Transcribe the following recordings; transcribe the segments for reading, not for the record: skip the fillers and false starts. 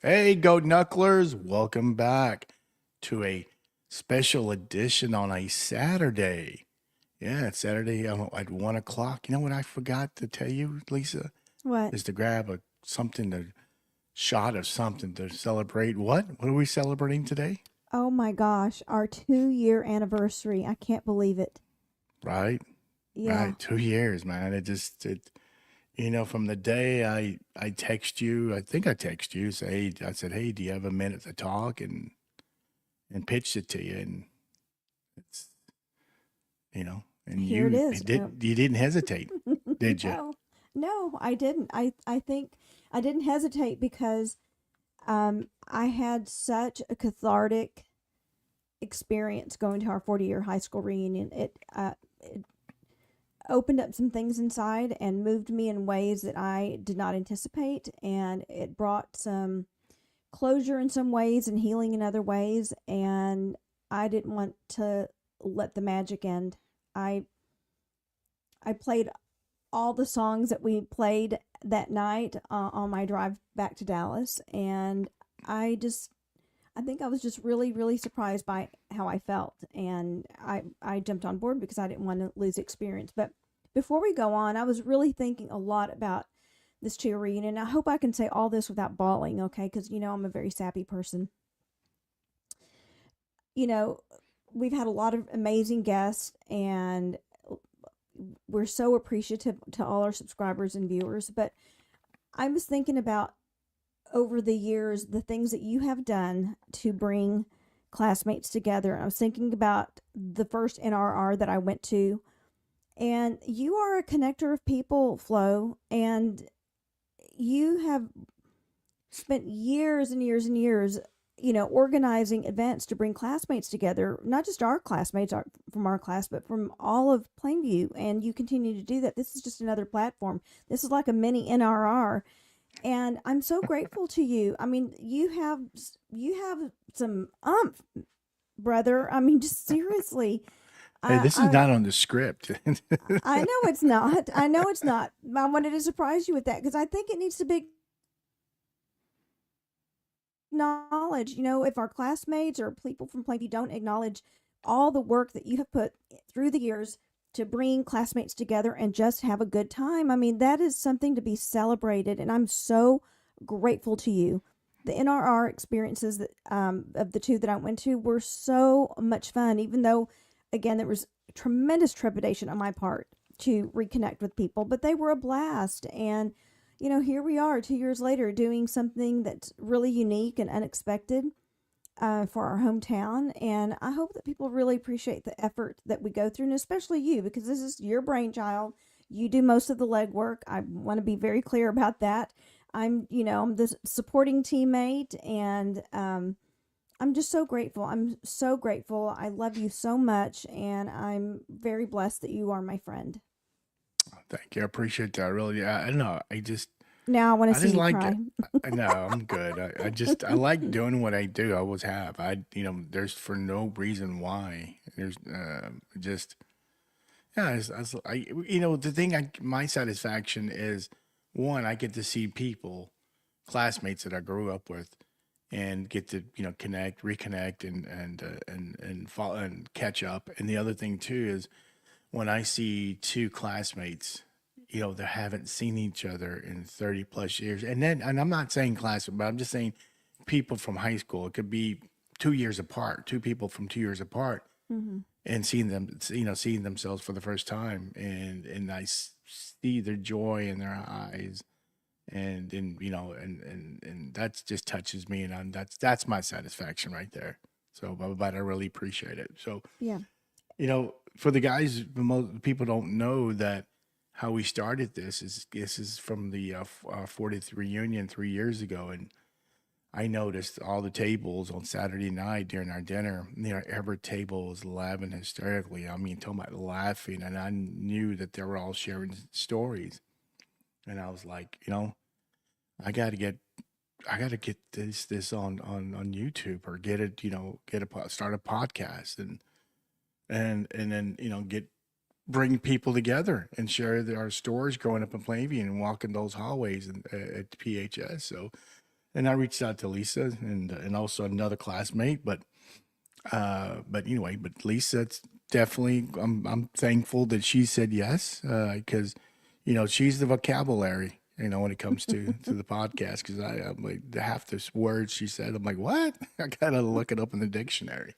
Hey, Go Knucklers, welcome back to a special edition on a Saturday. Yeah, it's Saturday at 1 o'clock. You know what I forgot to tell you, Lisa? What? Is to grab a something, a shot of something to celebrate. What are we celebrating today? Oh my gosh, our 2 year anniversary. I can't believe it. Right, Yeah. right. 2 years, man. From the day I text you, I think I text you, I said, hey, do you have a minute to talk, and pitched it to you, and it's and Here it is. you didn't hesitate, did you? No, no, I didn't. I think I didn't hesitate because I had such a cathartic experience going to our 40-year high school reunion. It opened up some things inside and moved me in ways that I did not anticipate, and it brought some closure in some ways and healing in other ways, and I didn't want to let the magic end. I I played all the songs that we played that night on my drive back to Dallas, and I just I think I was just really really surprised by how I felt, and I jumped on board because I didn't want to lose experience. But before we go on, I was really thinking a lot about this cheer reunion. I hope I can say all this without bawling, okay? Because I'm a very sappy person. You know, we've had a lot of amazing guests, and we're so appreciative to all our subscribers and viewers. But I was thinking about over the years the things that you have done to bring classmates together. I was thinking about the first NRR that I went to, and you are a connector of people, Flo, and you have spent years and years and years, organizing events to bring classmates together, not just our classmates from our class, but from all of Plainview. And you continue to do that. This is just another platform. This is like a mini NRR. And I'm so grateful to you. I mean, you have some brother. I mean, just seriously. Hey, I, this is I not on the script. I know it's not. I know it's not. I wanted to surprise you with that because I think it needs to be acknowledged. If our classmates or people from Plainview don't acknowledge all the work that you have put through the years to bring classmates together and just have a good time, I mean, that is something to be celebrated. And I'm so grateful to you. The NRR experiences that of the two that I went to were so much fun, even though, again, there was tremendous trepidation on my part to reconnect with people, but they were a blast. And here we are 2 years later doing something that's really unique and unexpected for our hometown. And I hope that people really appreciate the effort that we go through, and especially you, because this is your brainchild. You do most of the legwork. I want to be very clear about that. I'm the supporting teammate, and I'm just so grateful. I'm so grateful. I love you so much, and I'm very blessed that you are my friend. Thank you. I appreciate that. Really, I know. Now I want to I see just you like. cry. I know I'm good. I like doing what I do. I always have. There's for no reason why. There's just yeah. The thing. My satisfaction is one. I get to see people, classmates that I grew up with, and get to connect, reconnect, and fall and catch up. And the other thing too is when I see two classmates, that haven't seen each other in 30 plus years. And I'm not saying class, but I'm just saying people from high school. It could be 2 years apart, two people from 2 years apart, Mm-hmm. and seeing themselves for the first time. And see their joy in their eyes. And that just touches me. And that's my satisfaction right there. So, but I really appreciate it. So, Yeah. for the guys, most people don't know that how we started this is from the 40th reunion 3 years ago, and I noticed all the tables on Saturday night during our dinner. Every table was laughing hysterically. I mean, talking about laughing, and I knew that they were all sharing stories, and I was like, I got to get. I got to get this on YouTube or get it, start a podcast and then get bring people together and share our stories growing up in Plainview and walking those hallways at PHS. So and I reached out to Lisa and also another classmate, but anyway, but Lisa's definitely I'm thankful that she said yes, because she's the vocabulary, when it comes to the podcast, because I'm like half the words she said, I'm like, what? I gotta look it up in the dictionary.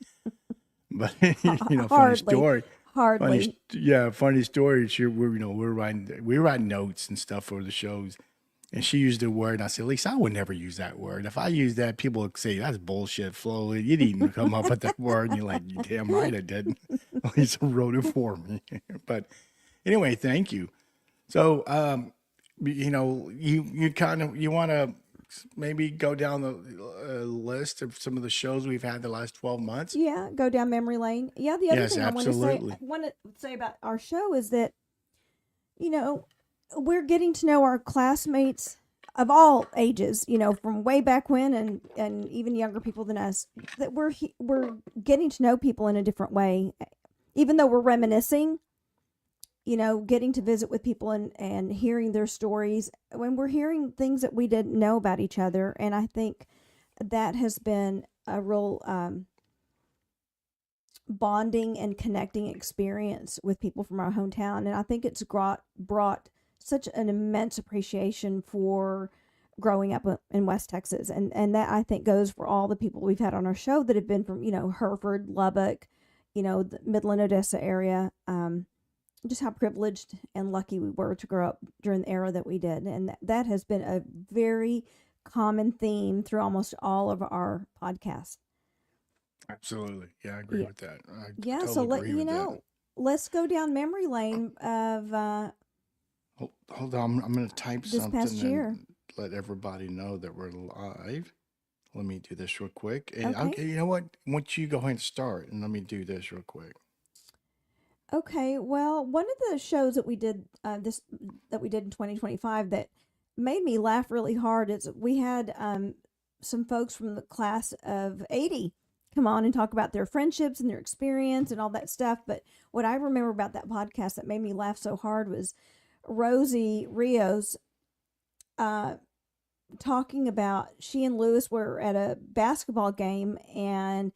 But funny Hardly, story. hardly. Yeah, funny story. We're writing notes and stuff for the shows, and she used a word. And I said, Lisa, I would never use that word. If I use that, people would say that's bullshit, Flo. You didn't even come up with that word. And you're like, you damn right I didn't. Lisa wrote it for me. But anyway, thank you. So, you want to maybe go down the list of some of the shows we've had the last 12 months. Yeah, go down memory lane. Yeah, the other Yes, thing I absolutely. want to say about our show is that, you know, we're getting to know our classmates of all ages, from way back when and even younger people than us, that we're getting to know people in a different way. Even though we're reminiscing, getting to visit with people and hearing their stories, when we're hearing things that we didn't know about each other. And I think that has been a real bonding and connecting experience with people from our hometown. And I think it's brought such an immense appreciation for growing up in West Texas. And that I think goes for all the people we've had on our show that have been from, Hereford, Lubbock, the Midland, Odessa area. Just how privileged and lucky we were to grow up during the era that we did. And that has been a very common theme through almost all of our podcasts. Absolutely. Yeah, I agree Yeah. with that. I Yeah. So totally agree with that. let's go down memory lane of Hold on. I'm going to type this something past year. and let everybody know that we're live. Let me do this real quick. And Okay. okay, you know what? I want you to go ahead and start, and let me do this real quick. Okay. Well, one of the shows that we did that we did in 2025 that made me laugh really hard is we had some folks from the class of 80 come on and talk about their friendships and their experience and all that stuff. But what I remember about that podcast that made me laugh so hard was Rosie Rios talking about she and Lewis were at a basketball game and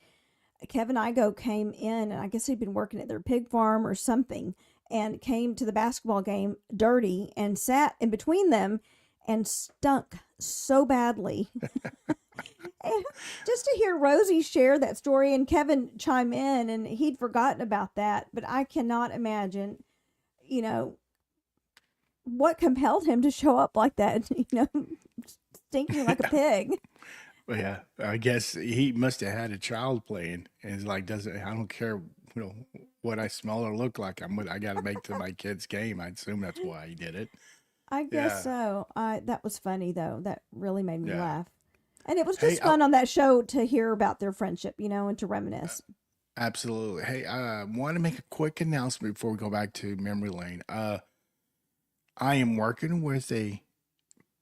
Kevin Igo came in, and I guess he'd been working at their pig farm or something, and came to the basketball game dirty and sat in between them and stunk so badly. And just to hear Rosie share that story and Kevin chime in, and he'd forgotten about that, but I cannot imagine, what compelled him to show up like that, stinking like a pig. But yeah, I guess he must have had a child playing, and it's like, I don't care, what I smell or look like. I got to make to my kid's game. I assume that's why he did it. I guess Yeah, so. That was funny though. That really made me yeah. laugh. And it was Hey, just fun on that show to hear about their friendship, and to reminisce. absolutely. Hey, I want to make a quick announcement before we go back to memory lane. I am working with a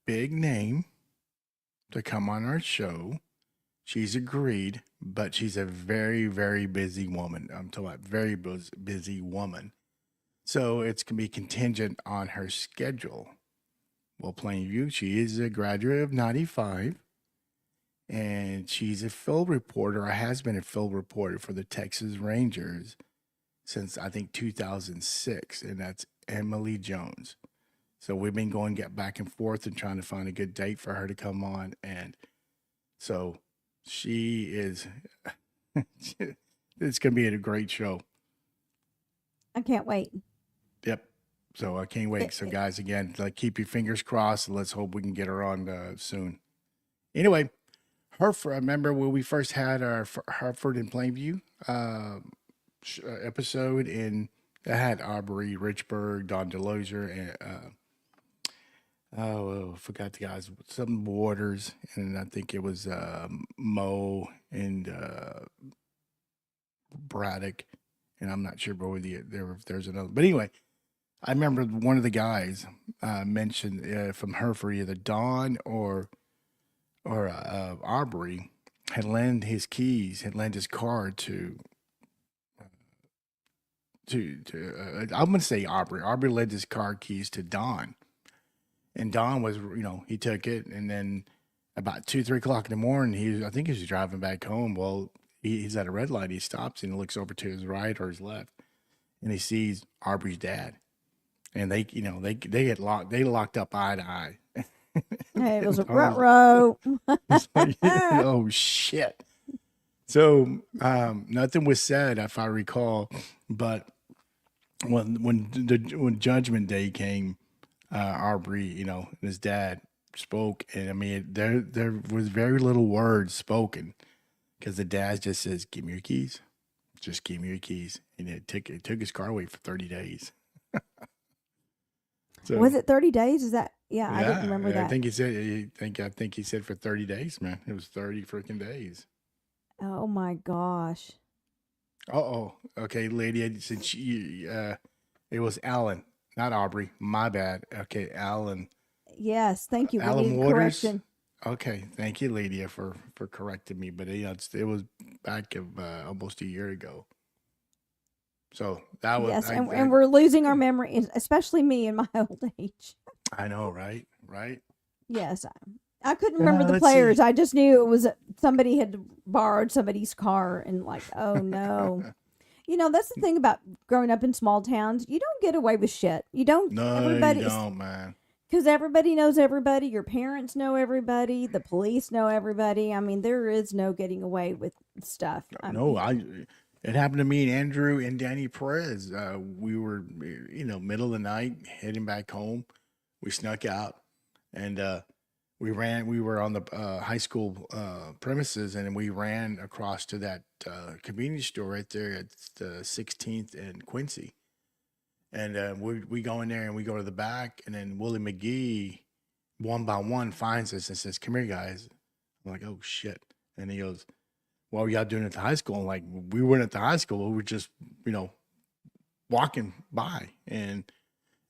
big name to come on our show. She's agreed, but she's a very, very busy woman. I'm talking about very busy woman. So it's going to be contingent on her schedule. Well, Plainview, she is a graduate of 95, and she's a field reporter, or has been a field reporter for the Texas Rangers since I think 2006, and that's Emily Jones. So we've been going get back and forth and trying to find a good date for her to come on, and so she is. It's going to be a great show. I can't wait. Yep. So I can't wait. So guys, again, like keep your fingers crossed, and let's hope we can get her on soon. Anyway, Hereford. I remember when we first had our Hereford and Plainview episode, and that had Aubrey, Richburg, Don DeLozier, and I forgot the guys. Some Waters, and I think it was Mo and Braddock, and I'm not sure, but there's another. But anyway, I remember one of the guys mentioned from Hereford, either Don or Aubrey, had lent his car to I'm gonna say Aubrey. Aubrey lent his car keys to Don, and Don was, he took it, and then about 2, 3 o'clock in the morning, I think he was driving back home. Well, he's at a red light. He stops and he looks over to his right or his left, and he sees Aubrey's dad. And they get locked. They locked up eye to eye. Hey, it was a I was, rut-row. it's like, oh shit. So nothing was said, if I recall, but when Judgment Day came, Aubrey, his dad spoke, and I mean there was very little words spoken because the dad just says, "Give me your keys, just give me your keys," and it took his car away for 30 days. Was So it 30 days? Is that? Yeah, I didn't yeah, remember I that. think he said I think he said for 30 days, man. It was 30 freaking days. Oh my gosh. Oh, okay, lady. Since it was Alan, not Aubrey. My bad. Okay, Alan. Yes, thank you. We Alan need Waters. correction. Okay, thank you, Lydia, for correcting me. But it was back of almost a year ago. So that was Yes, and we're losing our memory, especially me in my old age. I know, right? Right. Yes, I couldn't remember the Let's see. players. I just knew it was somebody had borrowed somebody's car, and like, oh no. That's the thing about growing up in small towns. You don't get away with shit. You don't. No, you Everybody, don't, man. because everybody knows everybody. Your parents know everybody. The police know everybody. I mean, there is no getting away with stuff. I No, mean, it happened to me and Andrew and Danny Perez. We were, middle of the night heading back home. We snuck out and we were on the high school premises, and we ran across to that convenience store right there at the 16th and Quincy. And we go in there and we go to the back, and then Willie McGee, one by one, finds us and says, "Come here, guys." I'm like, "Oh shit!" And he goes, "What were y'all doing at the high school?" And like, we weren't at the high school. We were just, walking by. And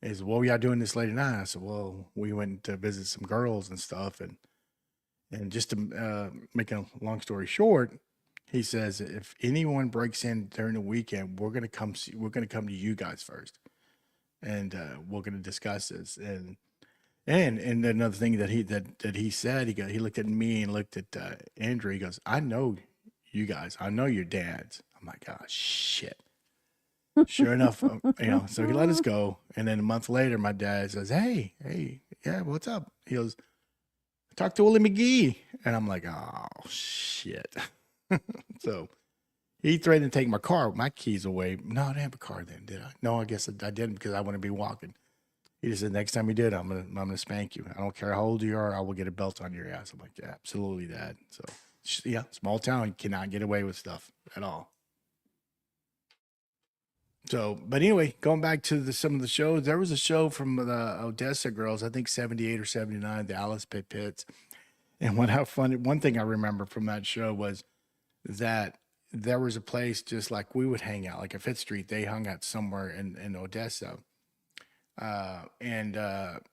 he said, "What were y'all doing this late at night?" I said, "Well, we went to visit some girls and stuff." And just to make a long story short, he says, "If anyone breaks in during the weekend, we're gonna come see. We're gonna come to you guys first, and we're gonna discuss this." And another thing that he said, he looked at me and looked at Andrew. He goes, "I know you guys. I know your dads." I'm like, "Oh shit." Sure enough, so he let us go. And then a month later, my dad says, "Hey, yeah, what's up?" He goes, "Talk to Willie McGee." And I'm like, "Oh shit." So he threatened to take my keys away. No, I didn't have a car then, did I? No, I guess I didn't, because I want to be walking. He just said, "Next time you did, I'm gonna spank you. I don't care how old you are. I will get a belt on your ass." I'm like, "Yeah, absolutely, Dad." So yeah, small town, you cannot get away with stuff at all. So, but anyway, going back to some of the shows, there was a show from the Odessa girls, I think 78 or 79, the Alice Pits. And one thing I remember from that show was that there was a place just like we would hang out, like at Fifth Street. They hung out somewhere in Odessa. And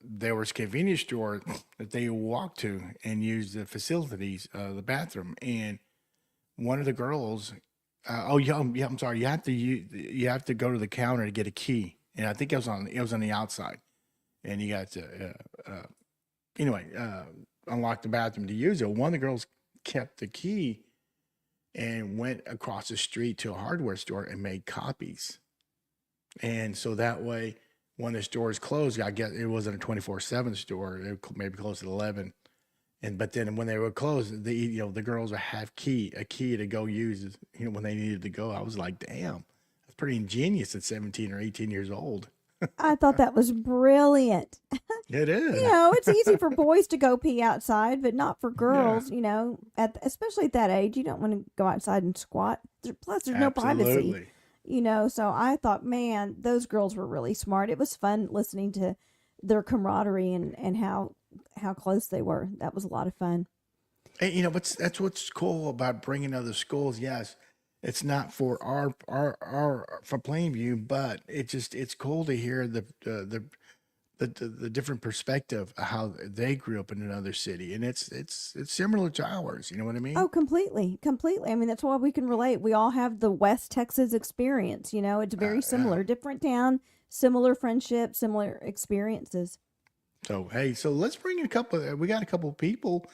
there was a convenience store that they walked to and used the facilities, the bathroom. And one of the girls, oh yeah, I'm sorry, you have to go to the counter to get a key, and I think it was on the outside, and you got to anyway unlock the bathroom to use it. One of the girls kept the key and went across the street to a hardware store and made copies, and so that way when the stores closed, I guess it wasn't a 24/7 store, it maybe closed at 11. But then when they were closed, the girls would have a key to go use, when they needed to go. I was like, damn, that's pretty ingenious at 17 or 18 years old. I thought that was brilliant. It is. It's easy for boys to go pee outside, but not for Yeah, girls. Especially at that age, you don't want to go outside and squat. Plus, there's no privacy. absolutely. So I thought, man, those girls were really smart. It was fun listening to their camaraderie and how close they were. That was a lot of fun. And that's what's cool about bringing other schools. Yes, it's not for our for Plainview, but it's cool to hear the different perspective of how they grew up in another city, and it's similar to ours. You know what I mean? Oh, completely, completely. I mean, that's why we can relate. We all have the West Texas experience. It's very Yeah. similar, different town, similar friendship, similar experiences. So hey, so let's bring in a couple. We got a couple of people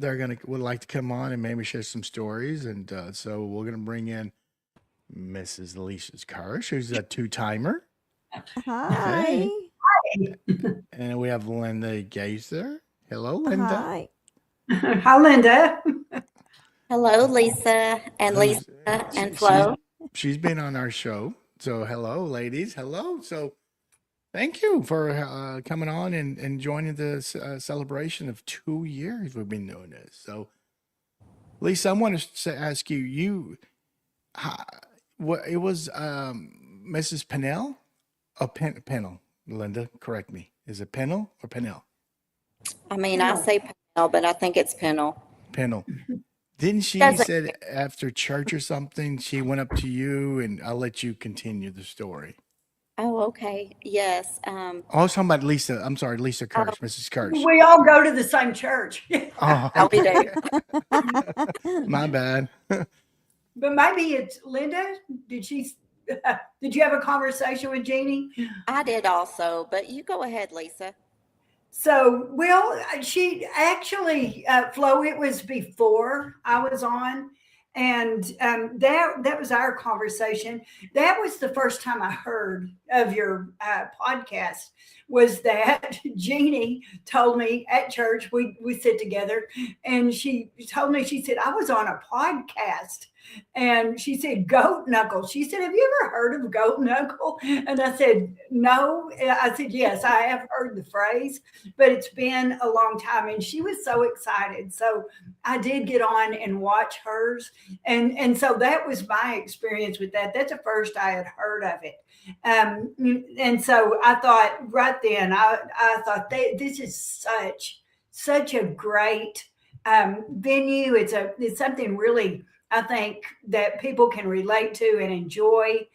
would like to come on and maybe share some stories, and so we're gonna bring in Mrs. Alicia Kirsch, who's a two-timer. Hi. Hey, and we have Linda Gazer. Hello, Linda. Hi. Hi, Linda. Hello, Lisa and Lisa Who's and she's Flo. she's been on our show. So hello, ladies. Hello. So thank you for coming on and joining the celebration of 2 years we've been doing this. So, Lisa, I want to ask you, how, what it was, Mrs. Pennell? Oh, Pennell. Linda, correct me. Is it Pennell or Pennell? I mean, I say Pennell, but I think it's Pennell. Pennell. Didn't she Doesn't- said after church or something, she went up to you, and I'll let you continue the story. Oh, okay. Yes. I was talking about Lisa. I'm sorry, Lisa Kirsch, Mrs. Kirsch. We all go to the same church. Oh, How we do. okay. My bad. But maybe it's Linda. Did you have a conversation with Jeannie? I did also, but you go ahead, Lisa. So, well, she actually, Flo, it was before I was on. And that was our conversation. That was the first time I heard of your podcast. Was that Jeannie told me at church, we sit together, and she told me, she said, I was on a podcast. And she said, Goat Knuckle. She said, have you ever heard of Goat Knuckle? And I said, no. I said, yes, I have heard the phrase, but it's been a long time. And she was so excited. So I did get on and watch hers. And so that was my experience with that. That's the first I had heard of it. And so I thought right then, I thought this is such a great venue. It's something really, I think, that people can relate to and enjoy.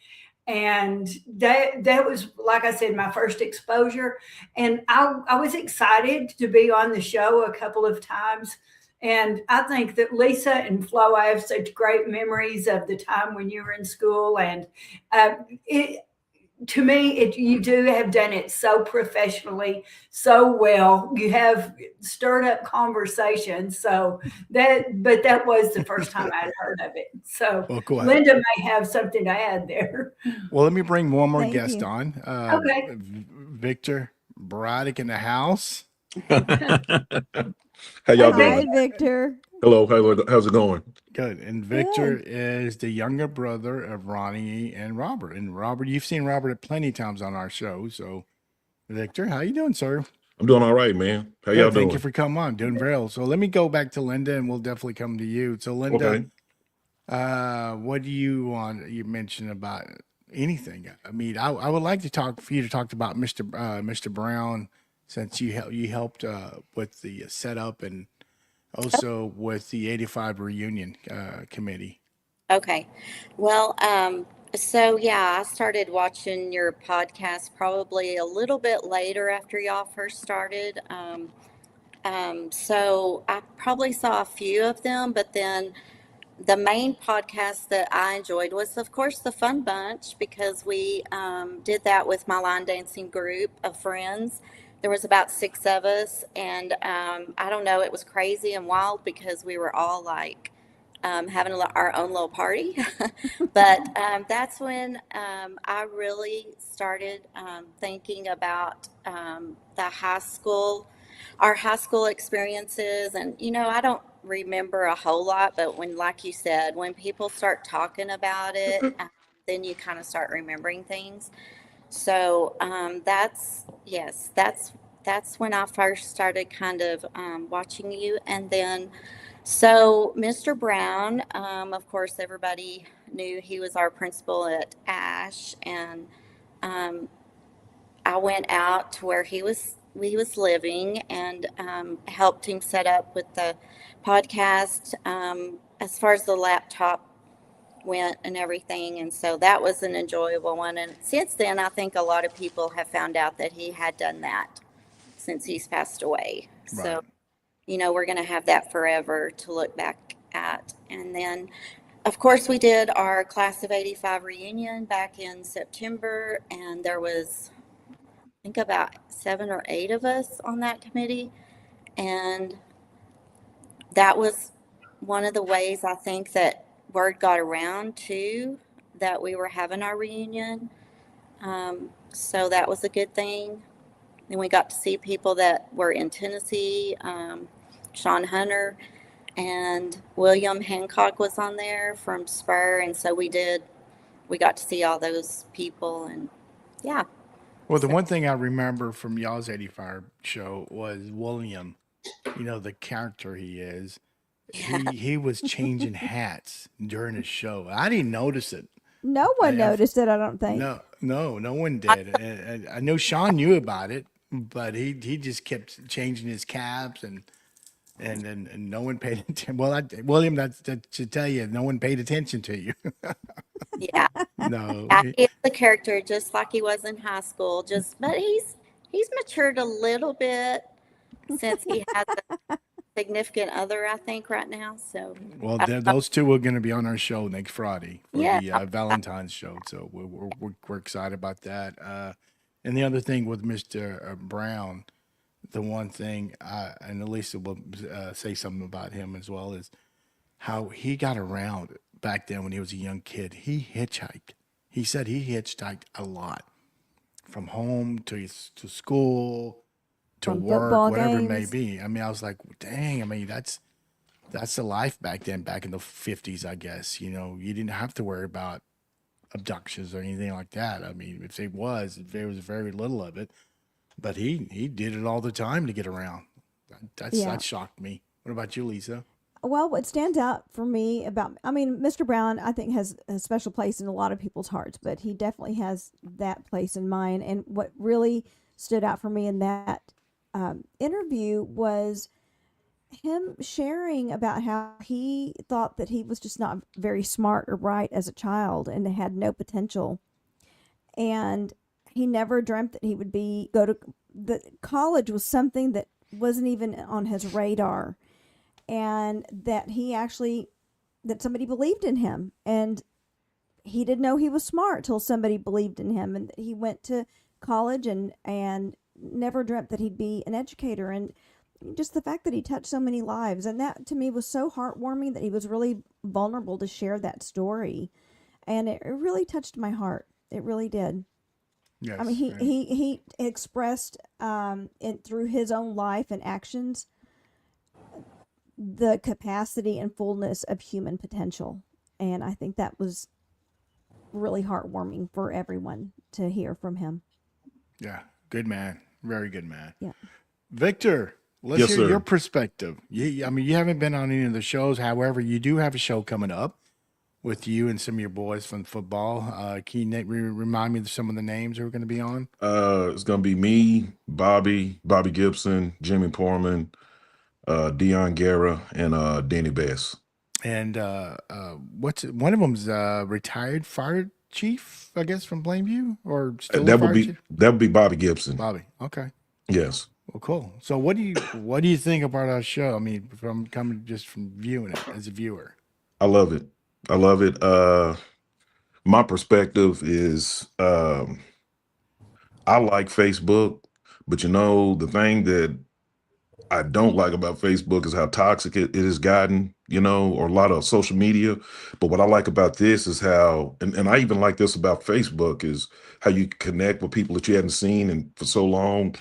And that was, like I said, my first exposure. And I was excited to be on the show a couple of times. And I think that Lisa and Flo, I have such great memories of the time when you were in school. And to me, you do have done it so professionally, so well. You have stirred up conversations. So that was the first time I'd heard of it. So Well, go ahead. Linda may have something to add there. Well, let me bring one more Thank guest you. on. Okay. Victor Braddock in the house. How y'all Hi, Hi, doing? Victor. Hello, how's it going? Good. And Victor is the younger brother of Ronnie and Robert. And Robert, you've seen Robert plenty of times on our show. So, Victor, how you doing, sir? I'm doing all right, man. How y'all Good. Thank doing? you for coming on. Doing very well. So let me go back to Linda, and we'll definitely come to you. So, Linda, Okay. what do you want? You mentioned about anything. I mean, I would like to talk for you to talk about Mr. Brown, since you helped with the setup and also with the 85 reunion committee. Okay. Well, so yeah, I started watching your podcast probably a little bit later after y'all first started. So I probably saw a few of them, but then the main podcast that I enjoyed was, of course, the Fun Bunch, because we did that with my line dancing group of friends. There was about 6 of us, and I don't know, it was crazy and wild because we were all like having our own little party. But that's when I really started thinking about the high school, our high school experiences. And, I don't remember a whole lot, but when, like you said, when people start talking about it, then you kind of start remembering things. So that's when I first started kind of watching you. And then, so Mr. Brown, of course, everybody knew he was our principal at Ash, and I went out to where he was living, and helped him set up with the podcast, as far as the laptop went and everything. And so that was an enjoyable one. And since then, I think a lot of people have found out that he had done that since he's passed away. So, Right. we're going to have that forever to look back at. And then, of course, we did our class of 85 reunion back in September, and there was, I think, about 7 or 8 of us on that committee. And that was one of the ways I think that word got around too, that we were having our reunion. So that was a good thing. And we got to see people that were in Tennessee. Sean Hunter and William Hancock was on there from Spur. And so we got to see all those people. And yeah. Well, the So, one thing I remember from y'all's 85 show was William, the character he is. yeah. He was changing hats during his show. I didn't notice it. No one noticed it, I don't think. No one did. And I know Sean knew about it, but he just kept changing his caps and no one paid attention. Well, William, that should tell you, no one paid attention to you. Yeah. No. He is the character just like he was in high school. But he's matured a little bit since he has a significant other, I think, right now. So Well, I don't know. those two are going to be on our show next Friday for Yeah. the Valentine's show. So we're excited about that. And the other thing with Mr. Brown, the one thing, and Elisa will say something about him as well, is how he got around back then when he was a young kid. He hitchhiked. He said he hitchhiked a lot from home to school to From work, football whatever it may games. be. I mean, I was like, dang, I mean, that's the life back then, back in the 50s, I guess. You didn't have to worry about abductions or anything like that. I mean, if there was very little of it, but he did it all the time to get around. Yeah. That shocked me. What about you, Lisa? Well, what stands out for me Mr. Brown, I think, has a special place in a lot of people's hearts, but he definitely has that place in mine. And what really stood out for me in that interview was him sharing about how he thought that he was just not very smart or bright as a child and had no potential. And he never dreamt that he would go to the college was something that wasn't even on his radar. And that that somebody believed in him, and he didn't know he was smart till somebody believed in him, and he went to college and never dreamt that he'd be an educator. And just the fact that he touched so many lives, and that to me was so heartwarming, that he was really vulnerable to share that story, and it really touched my heart. It really did. Yes. I mean, he expressed through his own life and actions the capacity and fullness of human potential. And I think that was really heartwarming for everyone to hear from him. Yeah, good man. Very good man. Yeah. Victor, let's Yes, hear sir. your perspective. I mean, you haven't been on any of the shows. However, you do have a show coming up with you and some of your boys from football. Can you remind me of some of the names who are going to be on? It's gonna be me, Bobby Gibson, Jimmy Porman, Dion Guerra, and Danny Bass. And one of them's retired fire chief, I guess, from Plainview, or still a That fire would chief? be Bobby Gibson. Bobby. Okay. Yes. Well, cool. So what do you think about our show? I mean, from coming just from viewing it as a viewer. I love it. My perspective is I like Facebook, but the thing that I don't like about Facebook is how toxic it has gotten, or a lot of social media. But what I like about this is how, and I even like this about Facebook, is how you connect with people that you hadn't seen for so long,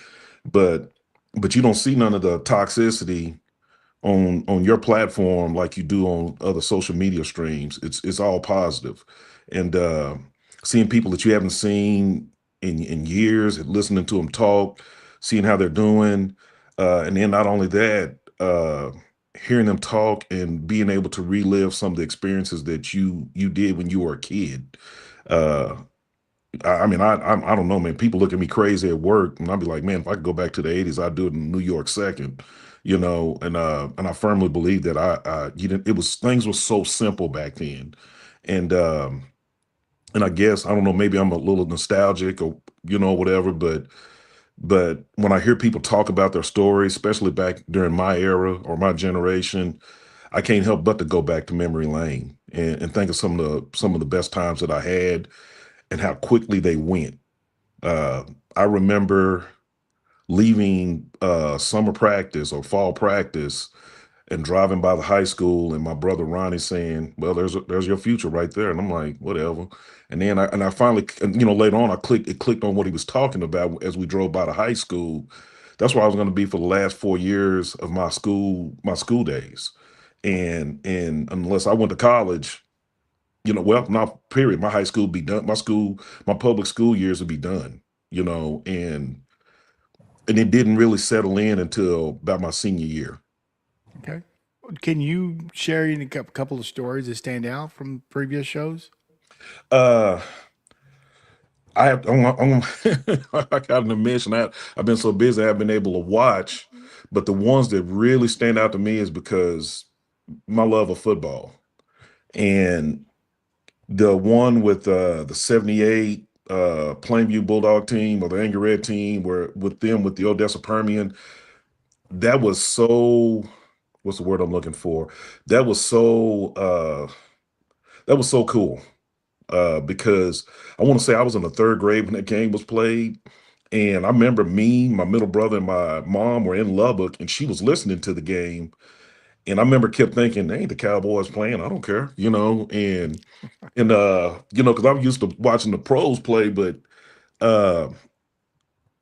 but you don't see none of the toxicity on your platform like you do on other social media streams. It's all positive, and seeing people that you haven't seen in years, and listening to them talk, seeing how they're doing, and then not only that, hearing them talk and being able to relive some of the experiences that you did when you were a kid. I mean, I don't know, man. People look at me crazy at work, and I'd be like, man, if I could go back to the '80s, I'd do it in New York second, And I firmly believe that it was, things were so simple back then, and I guess, I don't know, maybe I'm a little nostalgic or whatever, but when I hear people talk about their stories, especially back during my era or my generation, I can't help but to go back to memory lane and think of some of the best times that I had and how quickly they went. I remember leaving summer practice or fall practice and driving by the high school, and my brother Ronnie saying, "Well, there's your future right there," and I'm like, "Whatever." And then I finally, later on, it clicked on what he was talking about as we drove by the high school. That's where I was going to be for the last 4 years of my school days, and unless I went to college, well, not period. My high school would be done. My public school years would be done. And it didn't really settle in until about my senior year. Okay. Can you share a couple of stories that stand out from previous shows? Uh, I have I got to mention I've been so busy I haven't been able to watch, but the ones that really stand out to me is because my love of football, and the one with the '78 Plainview Bulldog team, or the Angry Red team, where with the Odessa Permian, that was so, what's the word I'm looking for? That was so that was so cool. Because I want to say I was in the third grade when that game was played. And I remember me, my middle brother, and my mom were in Lubbock, and she was listening to the game. And I remember kept thinking, ain't the Cowboys playing? I don't care, because I'm used to watching the pros play, but uh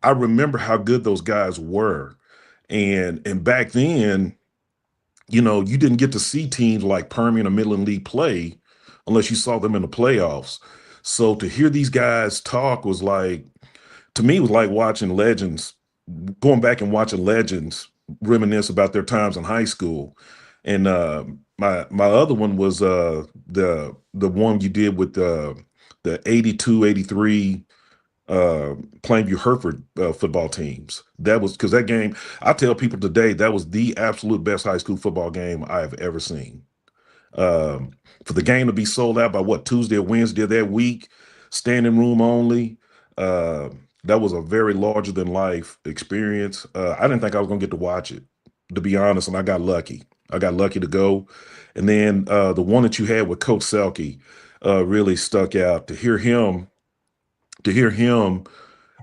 I remember how good those guys were. And back then, you didn't get to see teams like Permian or Midland League play unless you saw them in the playoffs. So to hear these guys talk was like, to me, it was like watching legends, going back and watching legends reminisce about their times in high school. And my other one was the one you did with the 82, 83 Plainview Hereford football teams. That was, because that game, I tell people today, that was the absolute best high school football game I have ever seen. For the game to be sold out by Tuesday or Wednesday of that week, standing room only. That was a very larger than life experience. I didn't think I was gonna get to watch it, to be honest, and I got lucky. I got lucky to go. And then the one that you had with Coach Selke really stuck out. To hear him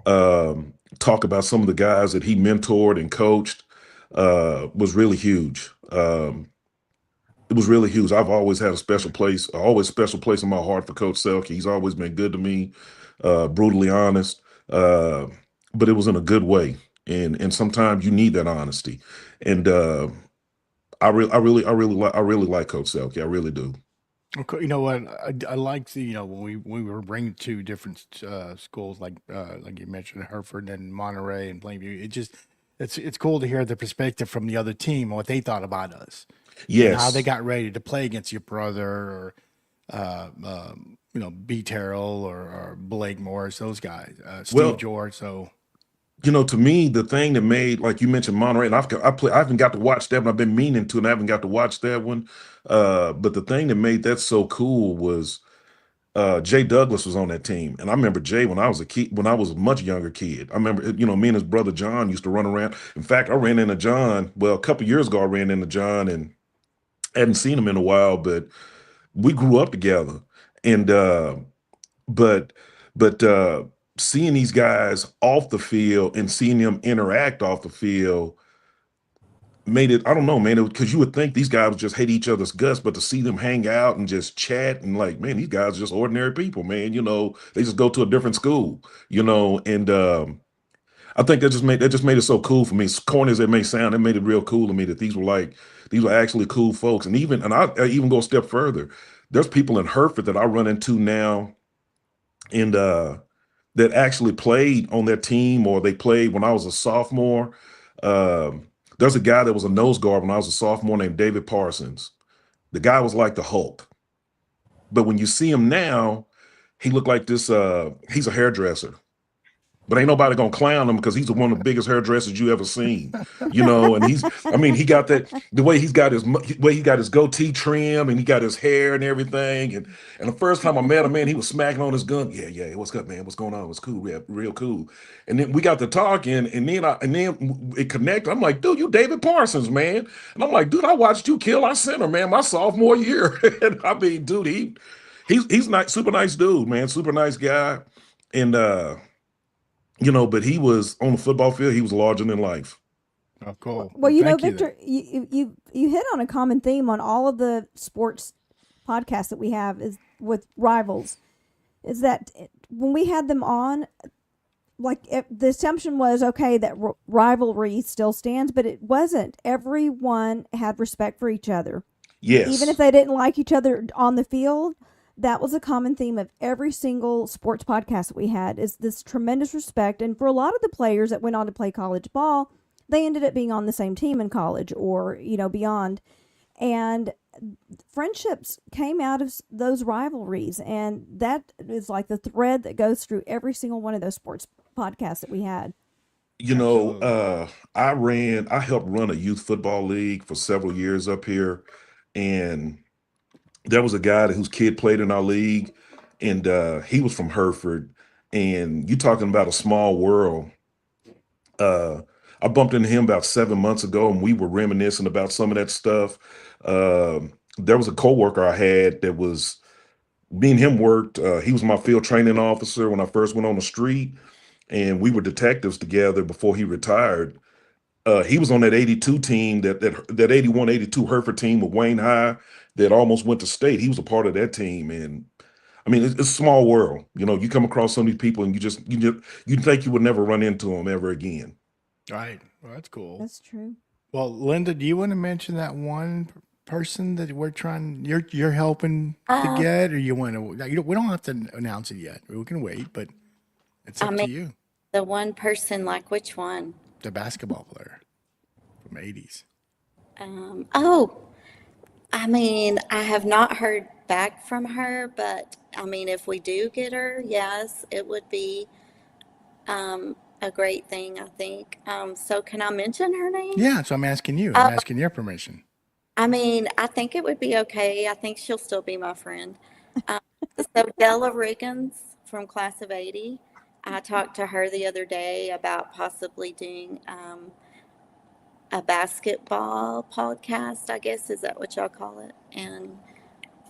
talk about some of the guys that he mentored and coached was really huge. It was really huge. I've always had always special place in my heart for Coach Selke. He's always been good to me, brutally honest, but it was in a good way. And sometimes you need that honesty. And I really like Coach Selke. I really do. Okay, you know what? I like the when we were bringing two different schools like you mentioned, Hereford and Monterey and Plainview. It's cool to hear the perspective from the other team, what they thought about us, and how they Yes. got ready to play against your brother, or B. Terrell, or Blake Morris, those guys, Steve Well, George. So to me, the thing that made, like you mentioned, Monterey, and I haven't got to watch that one. I've been meaning to, and I haven't got to watch that one. But the thing that made that so cool was Jay Douglas was on that team. And I remember Jay when I was a kid, when I was a much younger kid. I remember, me and his brother John used to run around. In fact, I ran into John, well, a couple years ago, I ran into John and hadn't seen him in a while, but we grew up together. And but but seeing these guys off the field and seeing them interact off the field made it, I don't know, man, because you would think these guys would just hate each other's guts, but to see them hang out and just chat and like, man, these guys are just ordinary people, man. They just go to a different school, and I think that just made it so cool for me. As corny as it may sound, it made it real cool to me that these were actually cool folks. And I even go a step further. There's people in Hereford that I run into now, and that actually played on their team, or they played when I was a sophomore. There's a guy that was a nose guard when I was a sophomore named David Parsons. The guy was like the Hulk. But when you see him now, he looked like this. He's a hairdresser. But ain't nobody gonna clown him because he's one of the biggest hairdressers you ever seen, And he got that, the way he got his goatee trim, and he got his hair and everything. And the first time I met him, man, he was smacking on his gun. Yeah, yeah. What's up, man? What's going on? It's cool, real cool. And then we got to talking, and then it connected. I'm like, dude, you David Parsons, man. And I'm like, dude, I watched you kill our center, man, my sophomore year. And I mean, dude, he's nice, super nice dude, man, super nice guy, and but he was on the football field. He was larger than life. Oh, cool. Well, you know, thank you. Victor, you hit on a common theme on all of the sports podcasts that we have is with rivals. Is that when we had them on, like the assumption was okay that rivalry still stands, but it wasn't. Everyone had respect for each other, even if Yes. they didn't like each other on the field. That was a common theme of every single sports podcast that we had is this tremendous respect. And for a lot of the players that went on to play college ball, they ended up being on the same team in college or, beyond. And friendships came out of those rivalries. And that is like the thread that goes through every single one of those sports podcasts that we had. Absolutely. I helped run a youth football league for several years up here. And there was a guy whose kid played in our league, and he was from Hereford. And you talking about a small world. Uh, I bumped into him about 7 months ago, and we were reminiscing about some of that stuff. There was a coworker I had that was me and him worked. He was my field training officer when I first went on the street, and we were detectives together before he retired. He was on that 82 team, that 81, 82 Hereford team with Wayne High that almost went to state. He was a part of that team. And I mean, it's a small world. You come across some of these people and you think you would never run into them ever again. Right. Well, that's cool. That's true. Well, Linda, do you want to mention that one person that you're helping to get, or you want to? We don't have to announce it yet. We can wait, but it's I up to mean, you. the one person, like which one? The basketball player from '80s. Oh, I mean, I have not heard back from her, but I mean, if we do get her, yes, it would be a great thing, I think. So can I mention her name? Yeah, so I'm asking you. Uh, I'm asking your permission. I mean, I think it would be okay. I think she'll still be my friend. Um, so Della Riggins from Class of '80, I talked to her the other day about possibly doing a basketball podcast, I guess. Is that what y'all call it? And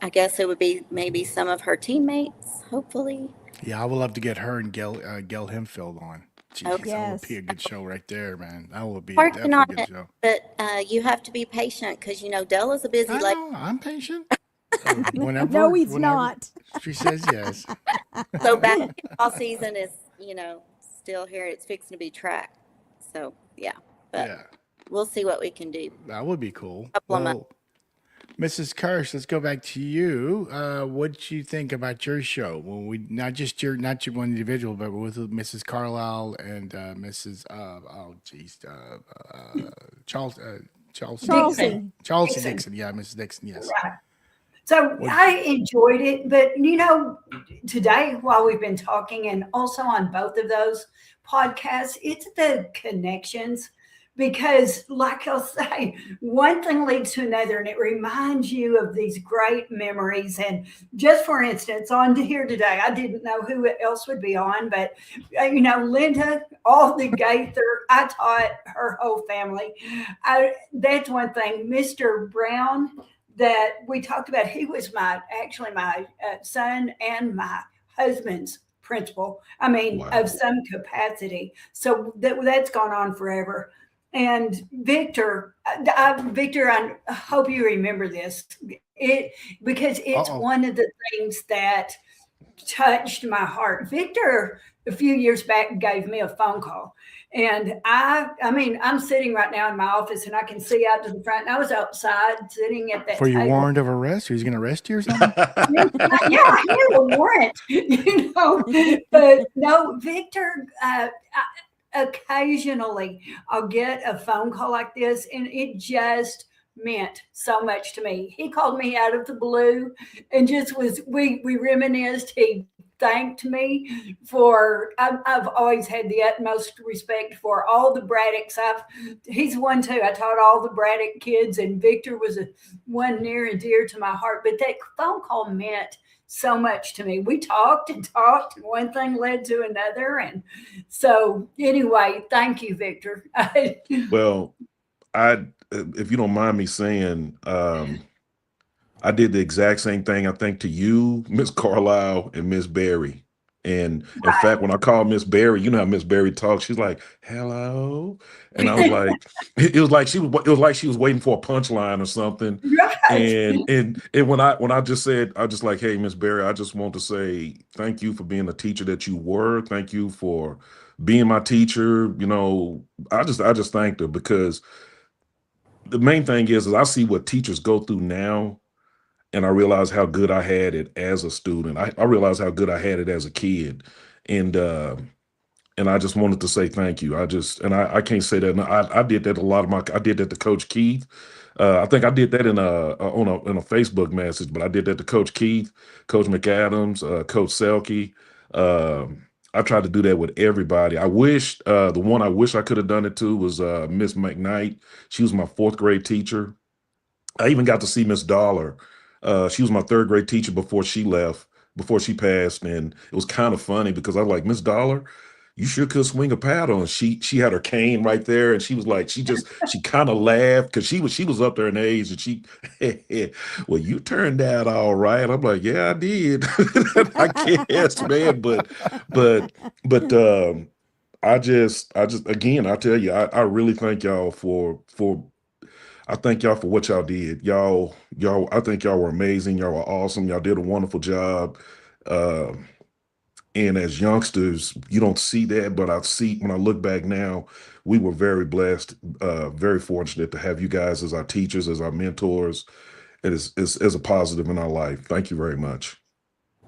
I guess it would be maybe some of her teammates, hopefully. Yeah, I would love to get her and Gail Hempfield on. Jeez, Okay. that would be Yes. a good show right there, man. That would be Working definitely on a good it, show. but you have to be patient because, Della's a busy I lady. know. I'm patient. No, he's not. She says yes. So basketball season is, still here. It's fixing to be tracked. So, yeah. But Yeah, we'll see what we can do. that would be cool. Couple of months. Well, Mrs. Kirsch, let's go back to you. What did you think about your show? When we not your one individual, but with Mrs. Carlisle and Mrs. Charles Chelsea. Chelsea Dixon. Dixon. Yeah, Mrs. Dixon. Yes. Right. So What? I enjoyed it, but today while we've been talking and also on both of those podcasts, it's the connections because, like I'll say, one thing leads to another, and it reminds you of these great memories. And just for instance, on to here today, I didn't know who else would be on, but Linda, all the Gaither, I taught her whole family. That's one thing. Mr. Brown that we talked about, he was actually my son and my husband's principal. I mean, Wow. of some capacity. So that's gone on forever. And Victor, I hope you remember this. Because it's Uh-oh. one of the things that touched my heart. Victor, a few years back, gave me a phone call. And I mean, I'm sitting right now in my office and I can see out to the front. And I was outside sitting at that Were you table. warned of arrest? He's going to arrest you or something? Yeah, I knew a warrant, But no, Victor, occasionally I'll get a phone call like this, and it just meant so much to me. He called me out of the blue and just we reminisced. He thanked me for, I've always had the utmost respect for all the Braddocks. He's one too. I taught all the Braddock kids, and Victor was one near and dear to my heart. But that phone call meant so much to me. We talked and talked, and one thing led to another. And so anyway, thank you, Victor. Well, if you don't mind me saying, I did the exact same thing, I think, to you, Miss Carlisle, and Miss Berry. And in fact, when I called Miss Berry, you know how Miss Berry talks, she's like, "Hello," and I was like, it was like she was waiting for a punchline or something. Right. And when I just said, I just like, "Hey, Miss Berry, I just want to say thank you for being the teacher that you were. Thank you for being my teacher." I just thanked her, because the main thing is I see what teachers go through now, and I realize how good I had it as a student. I realize how good I had it as a kid, and I just wanted to say thank you. I can't say that. I did that I did that to Coach Keith. I think I did that in a Facebook message, but I did that to Coach Keith, Coach McAdams, Coach Selke. I tried to do that with everybody. The one I wish I could have done it to was Miss McKnight. She was my fourth grade teacher. I even got to see Miss Dollar. She was my third grade teacher before she left, before she passed, and it was kind of funny because I was like, "Miss Dollar, you sure could swing a paddle." And she had her cane right there, and she was like, she kind of laughed because she was up there in age, and she, "Well, you turned out all right." I'm like, "Yeah, I did." I guess, man, but I just again, I tell you, I really thank y'all for I thank y'all for what y'all did. I think y'all were amazing. Y'all were awesome. Y'all did a wonderful job. Uh, and as youngsters, you don't see that, but I see when I look back now, we were very blessed, very fortunate to have you guys as our teachers, as our mentors. It is as a positive in our life. Thank you very much.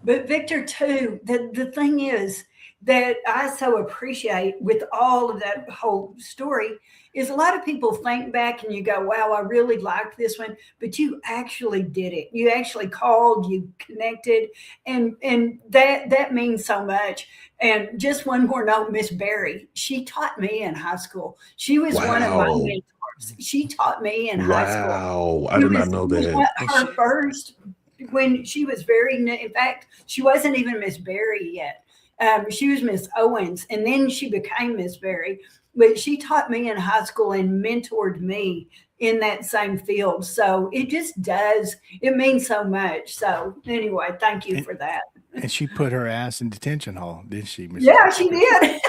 But Victor, too, the thing is that I so appreciate with all of that whole story is a lot of people think back and you go, wow, I really liked this one, but you actually did it. You actually called, you connected, and that means so much. And just one more note, Miss Barry, she taught me in high school. She was one of my Wow. mentors. She taught me in high school. Wow. I did not know It was that. And her first when she was very new. In fact, she wasn't even Miss Berry yet. She was Miss Owens, and then she became Miss Berry. But she taught me in high school and mentored me in that same field. So it just does. It means so much. So anyway, thank you and, for that. and she put her ass in detention hall, did she, Miss? Yeah, she did.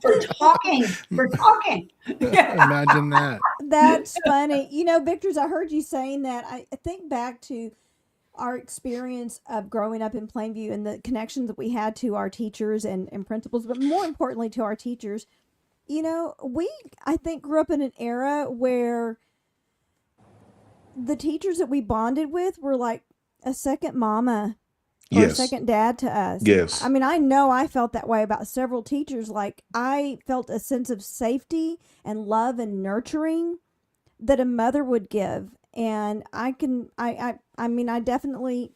For talking. Yeah. Imagine that. That's funny. You know, Victor's, I heard you saying that. I think back to our experience of growing up in Plainview and the connections that we had to our teachers and principals, but more importantly to our teachers. You know, we, I think, grew up in an era where the teachers that we bonded with were like a second mama or a Yes. second dad to us. Yes. I mean, I know I felt that way about several teachers. Like, I felt a sense of safety and love and nurturing that a mother would give. And I mean, I definitely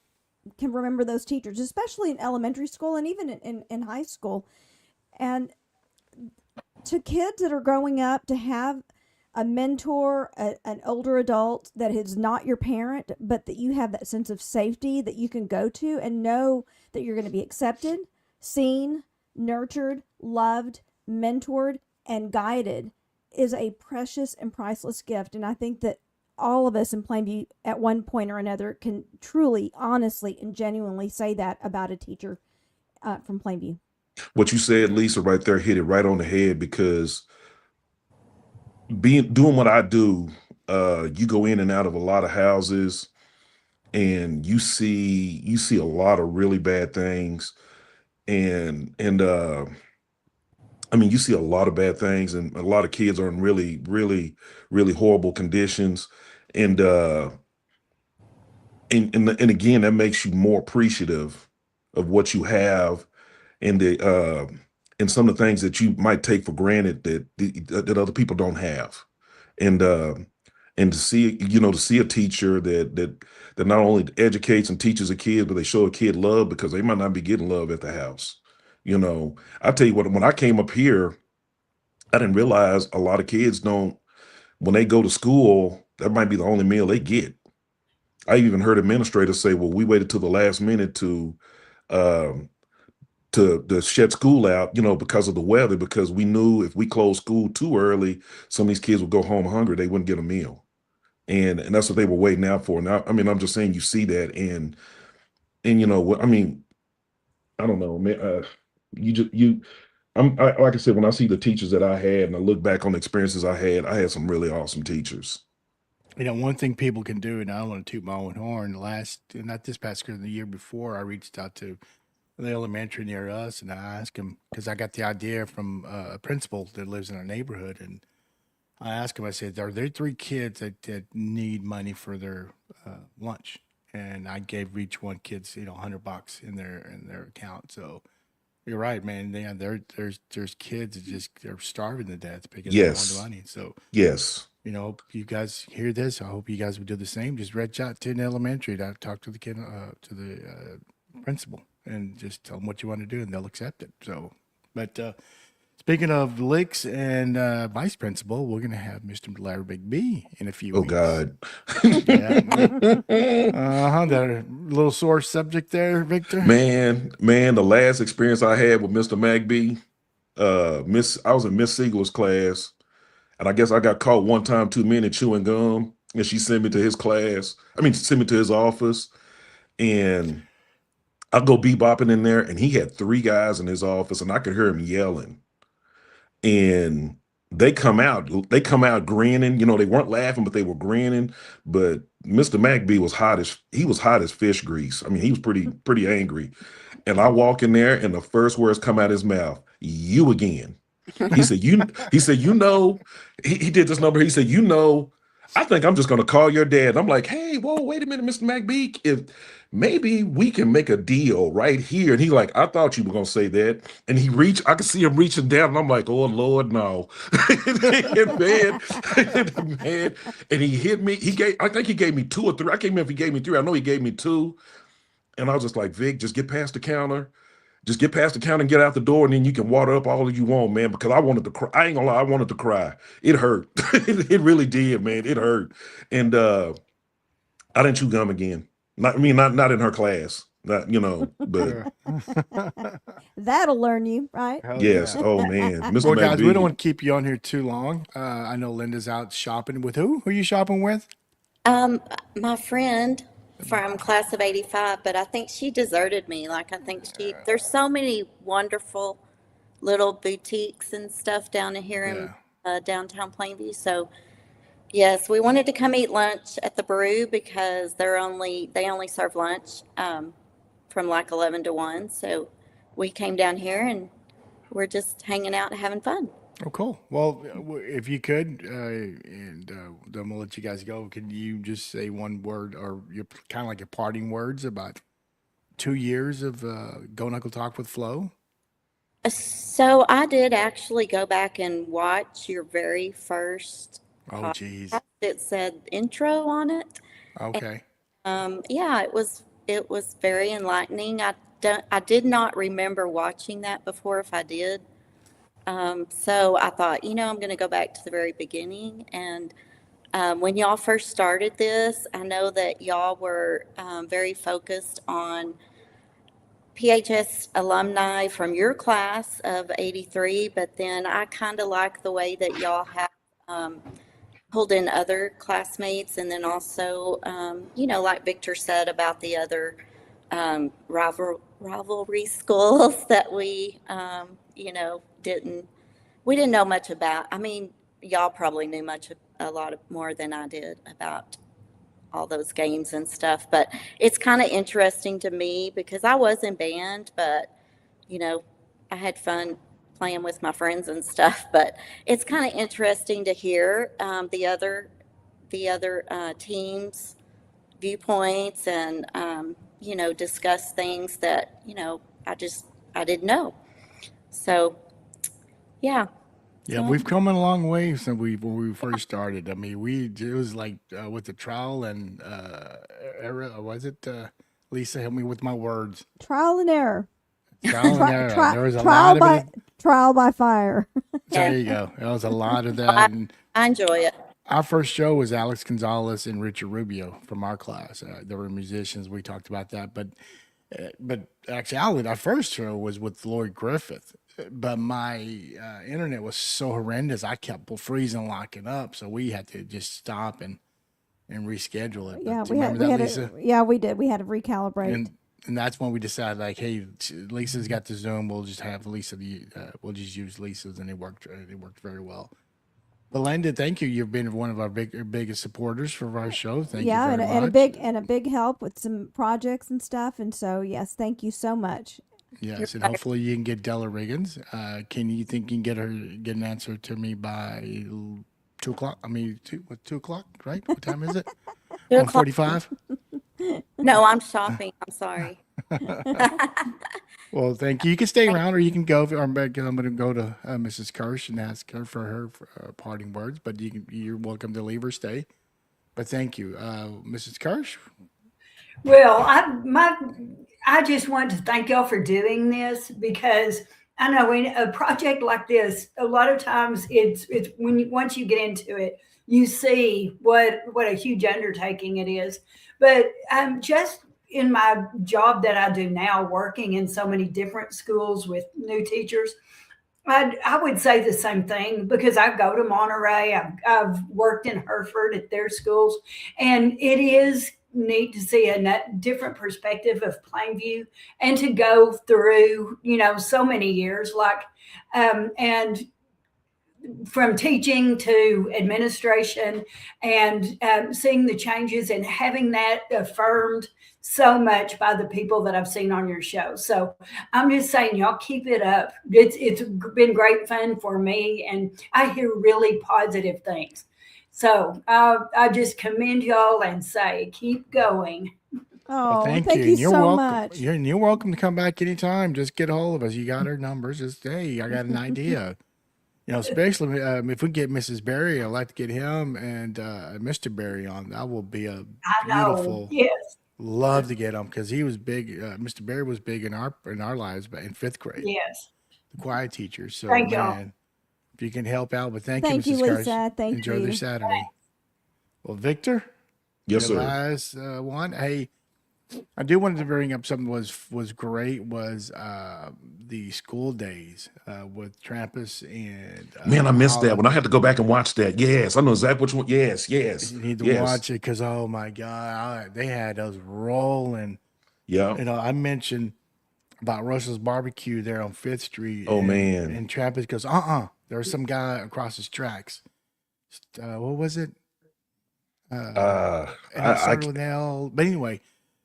can remember those teachers, especially in elementary school and even in high school. And to kids that are growing up, to have a mentor, an older adult that is not your parent, but that you have that sense of safety that you can go to and know that you're going to be accepted, seen, nurtured, loved, mentored, and guided is a precious and priceless gift. And I think that all of us in Plainview at one point or another can truly, honestly, and genuinely say that about a teacher from Plainview. What you said, Lisa, right there hit it right on the head, because doing what I do, you go in and out of a lot of houses, and you see a lot of really bad things, and I mean, you see a lot of bad things, and a lot of kids are in really, really, really horrible conditions, and and again, that makes you more appreciative of what you have, and and some of the things that you might take for granted that other people don't have, and and to see a teacher that not only educates and teaches a kid, but they show a kid love, because they might not be getting love at the house. I tell you what, when I came up here, I didn't realize a lot of kids don't, when they go to school, that might be the only meal they get. I even heard administrators say, "Well, we waited till the last minute um, to shut school out, because of the weather, because we knew if we closed school too early, some of these kids would go home hungry. They wouldn't get a meal." And that's what they were waiting out for. Now, I mean, I'm just saying, you see that, and I mean, I don't know, man. You just you like I said, when I see the teachers that I had and I look back on the experiences I had some really awesome teachers. You know, one thing people can do, and I don't want to toot my own horn. Not this past year, the year before, I reached out to the elementary near us, and I asked him because I got the idea from a principal that lives in our neighborhood, and I asked him. I said, "Are there 3 kids that need money for their lunch?" And I gave each one kids, $100 in their account. So you're right, man. Yeah, there's kids that just they're starving to death because they don't want the Yes. money. So Yes. you guys hear this. I hope you guys would do the same. Just reach out to an elementary to talk to the kid, to the principal, and just tell them what you want to do, and they'll accept it. So, but speaking of licks and vice principal, we're gonna have Mr. Larry Big B in a few Oh weeks. God. Yeah. That little sore subject there, Victor. Man, the last experience I had with Mr. McBee, I was in Miss Siegel's class, and I guess I got caught one time too many chewing gum, and she sent me to his class. I mean, sent me to his office, and I go bebopping in there, and he had 3 guys in his office, and I could hear him yelling. And they come out grinning. You know, they weren't laughing, but they were grinning. But Mr. McBee was hot as fish grease. I mean, he was pretty angry. And I walk in there, and the first words come out his mouth, "You again." He said, you know, he did this number. He said, you know, I think I'm just gonna call your dad. I'm like, hey, whoa, wait a minute, Mr. McBee. If maybe we can make a deal right here. And he like, I thought you were gonna say that. And I could see him reaching down, and I'm like, oh Lord, no. And man, and he hit me. I think he gave me 2 or 3. I can't remember if he gave me 3. I know he gave me 2. And I was just like, Vic, just get past the counter. Just get past the counter and get out the door, and then you can water up all you want, man. Because I wanted to cry. I ain't gonna lie, I wanted to cry. It hurt. It really did, man. It hurt. And I didn't chew gum again. Not in her class. Not, but That'll learn you, right? Hell yes. yeah. Oh man. Mr. Well, guys, we don't McBee. want to keep you on here too long. I know Linda's out shopping with who? Who are you shopping with? My friend from class of 85, but I think she deserted me. Like, I think there's so many wonderful little boutiques and stuff down here in downtown Plainview. So, yes, we wanted to come eat lunch at the Brew because they only serve lunch from like 11 to 1. So we came down here and we're just hanging out and having fun. Oh, cool. Well, if you could, and then we'll let you guys go. Can you just say one word, or your kind of like your parting words about 2 years of Go Knuckle Talk with Flo? So I did actually go back and watch your very first Oh, geez. podcast. It said intro on it. Okay. Yeah, it was very enlightening. I did not remember watching that before, if I did. So I thought, I'm going to go back to the very beginning. And when y'all first started this, I know that y'all were very focused on PHS alumni from your class of 83, but then I kind of like the way that y'all have pulled in other classmates, and then also, like Victor said about the other rivalry schools that we didn't know much about. I mean, y'all probably knew a lot more than I did about all those games and stuff, but it's kind of interesting to me because I was in band, but I had fun playing with my friends and stuff, but it's kind of interesting to hear the other teams' viewpoints and discuss things that I didn't know. So yeah. Yeah, we've come a long way since when we first started. I mean, it was like with the trial and era. Was it? Lisa, help me with my words. Trial and error. Trial and error. There was a trial lot of it. Trial by fire. There you go. There was a lot of that. And I enjoy it. our first show was Alex Gonzalez and Richard Rubio from our class. They were musicians. We talked about that, but actually, our first show was with Lloyd Griffith. But my internet was so horrendous, I kept freezing, locking up. So we had to just stop and reschedule it. Yeah, we had Lisa? Yeah, we did. We had to recalibrate. And and that's when we decided, like, hey, Lisa's got the Zoom. We'll just have Lisa. We'll just use Lisa's, and it worked. It worked very well. Belinda, thank you. You've been one of our biggest supporters for our show. Thank you very much. And a big help with some projects and stuff. And so, yes, thank you so much. Yes, and hopefully you can get Della Riggins. Can you think you can get an answer to me by 2 o'clock? I mean, 2 o'clock, right? What time is it? 1:45. No, I'm shopping. I'm sorry. Well, thank you. You can stay around, or you can go. I'm going to go to Mrs. Kirsch and ask her for her parting words. But you're welcome to leave or stay. But thank you, Mrs. Kirsch. Well, I just want to thank y'all for doing this, because I know in a project like this, a lot of times it's once you get into it, you see what a huge undertaking it is. But just in my job that I do now, working in so many different schools with new teachers, I would say the same thing, because I go to Monterey. I've worked in Hereford at their schools, and it is neat to see a different perspective of Plainview, and to go through, so many years, like, and from teaching to administration, and seeing the changes and having that affirmed so much by the people that I've seen on your show. So I'm just saying, y'all keep it up. It's been great fun for me, and I hear really positive things. So I just commend y'all and say, keep going. Oh, thank thank you. you And you're so welcome. much. You're welcome to come back anytime. Just get a hold of us. You got our numbers. Just, hey, I got an idea. Especially if we get Mrs. Berry, I'd like to get him and Mr. Berry on. That will be a I know. beautiful. Yes. Love to get him, because he was big. Mr. Berry was big in our lives, but in 5th grade, Yes. the quiet teacher. So Thank y'all. man, if you can help out, but thank Thank you, you, Mrs. Lisa. Kirsch. Thank Enjoy you. their Saturday. Well, Victor, Yes, your sir. last one. Hey, I do want to bring up something was great was the school days with Trampus and Man, I missed that Holland. one. I had to go back and watch that. Yes, I know exactly which one. Yes, yes, You need to yes. watch it, because oh my God, they had us rolling. Yeah. I mentioned about Russell's Barbecue there on 5th Street. Oh, and, man. And Trappist goes, there was some guy across his tracks. What was it? And it started with L. But anyway,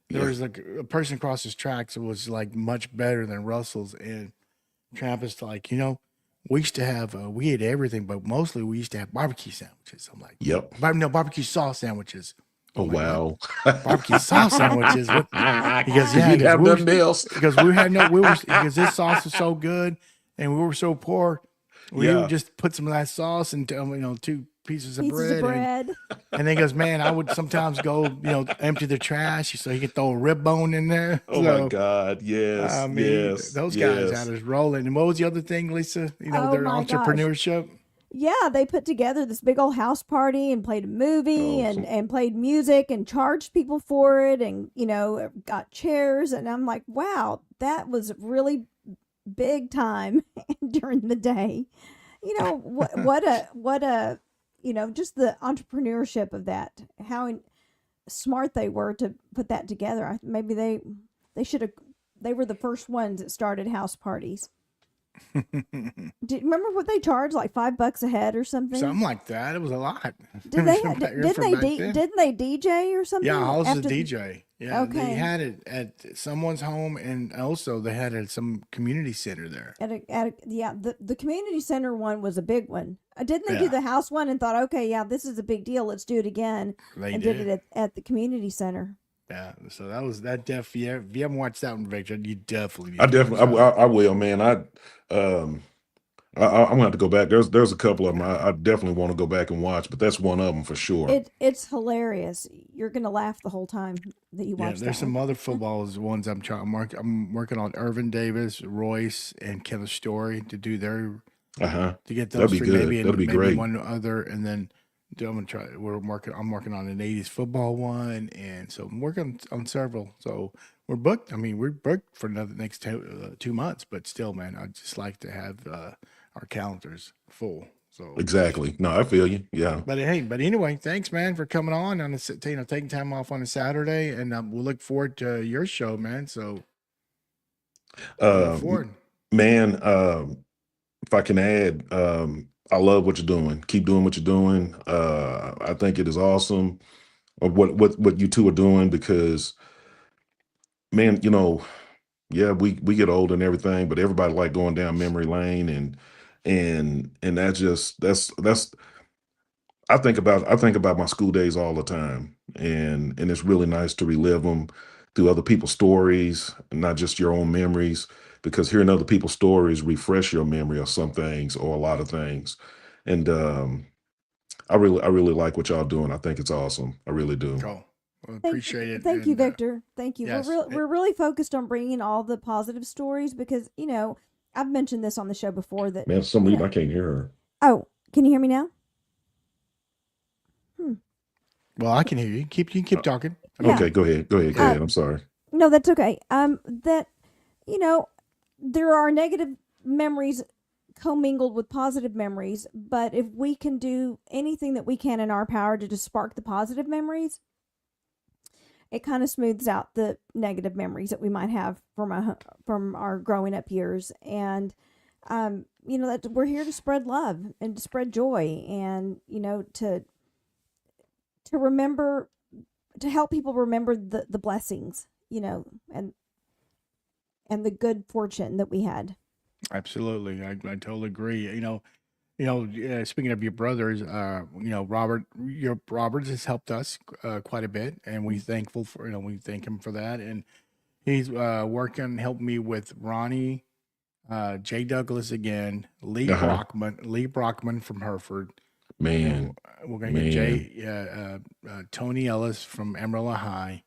there was like a person across his tracks that was like much better than Russell's. And Trappist, like, we used to have, we ate everything, but mostly we used to have barbecue sandwiches. I'm like, Yep. no, barbecue sauce sandwiches. Oh, wow. Barbecue sauce sandwiches. What? Because Did you have nothing else? Because because this sauce was so good, and we were so poor, we would just put some of that sauce into 2 pieces of bread. And then he goes, man, I would sometimes go empty the trash so he could throw a rib bone in there. Oh, my God. Yes. I mean, yes. those guys yes. had us rolling. And what was the other thing, Lisa? Oh, their my gosh. entrepreneurship. Yeah, they put together this big old house party and played a movie and played music and charged people for it, and got chairs, and I'm like, wow, that was really big time during the day. What a just the entrepreneurship of that, how smart they were to put that together. Maybe they were the first ones that started house parties. Do you remember what they charged, like $5 a head or something? Something like that. It was a lot. Didn't they DJ or something? Yeah, Hollis is a after DJ. Yeah, Okay. they had it at someone's home, and also they had it at some community center there. The community center one was a big one. Didn't they do Yeah. the house one and thought, okay, yeah, this is a big deal, let's do it again, They and did. did it at the community center. Yeah, so that was that. If you haven't watched that one, Victor, you definitely. Need I to definitely, watch that. I will, man. I'm gonna have to go back. There's a couple of them I definitely want to go back and watch, but that's one of them for sure. It's hilarious. You're gonna laugh the whole time that you Yeah, watch. there's that some one. other footballs ones I'm working on. Irvin Davis, Royce, and Kenneth Story to do their to get those That'd be for good. maybe That'd be maybe great. one other, and then I'm gonna try. I'm working on an '80s football one, and so I'm working on several. So we're booked. I mean, we're booked for another next 2 months, but still, man, I'd just like to have our calendars full. So Exactly. No, I feel you. Yeah. but hey, but anyway, thanks, man, for coming on this, taking time off on a Saturday, and we'll look forward to your show, man. So we look forward. Man, if I can add, I love what you're doing. Keep doing what you're doing. I think it is awesome of what you two are doing because, man, yeah, we get old and everything, but everybody like going down memory lane and that's I think about my school days all the time, and it's really nice to relive them through other people's stories, and not just your own memories, because hearing other people's stories refresh your memory of some things or a lot of things. And I really like what y'all doing. I think it's awesome. I really do. Cool. Well, appreciate it. Thank you, and, Victor. Thank you. yes, We're really focused on bringing all the positive stories because I've mentioned this on the show before that. Man, for some reason I can't hear her. Oh, can you hear me now? Well, I can hear you. You can keep talking. Yeah. Okay, go ahead. Go ahead. I'm sorry. No, that's okay. That there are negative memories commingled with positive memories, but if we can do anything that we can in our power to just spark the positive memories, it kind of smooths out the negative memories that we might have from our growing up years. And that we're here to spread love and to spread joy, and to remember, to help people remember the blessings, and the good fortune that we had. Absolutely, I totally agree. Speaking of your brothers, Robert has helped us quite a bit, and we thankful for we thank him for that. And he's helping me with Ronnie, Jay Douglas again, Lee Uh-huh. Brockman from Hereford. Man, We're gonna get Jay, Tony Ellis from Amarillo High,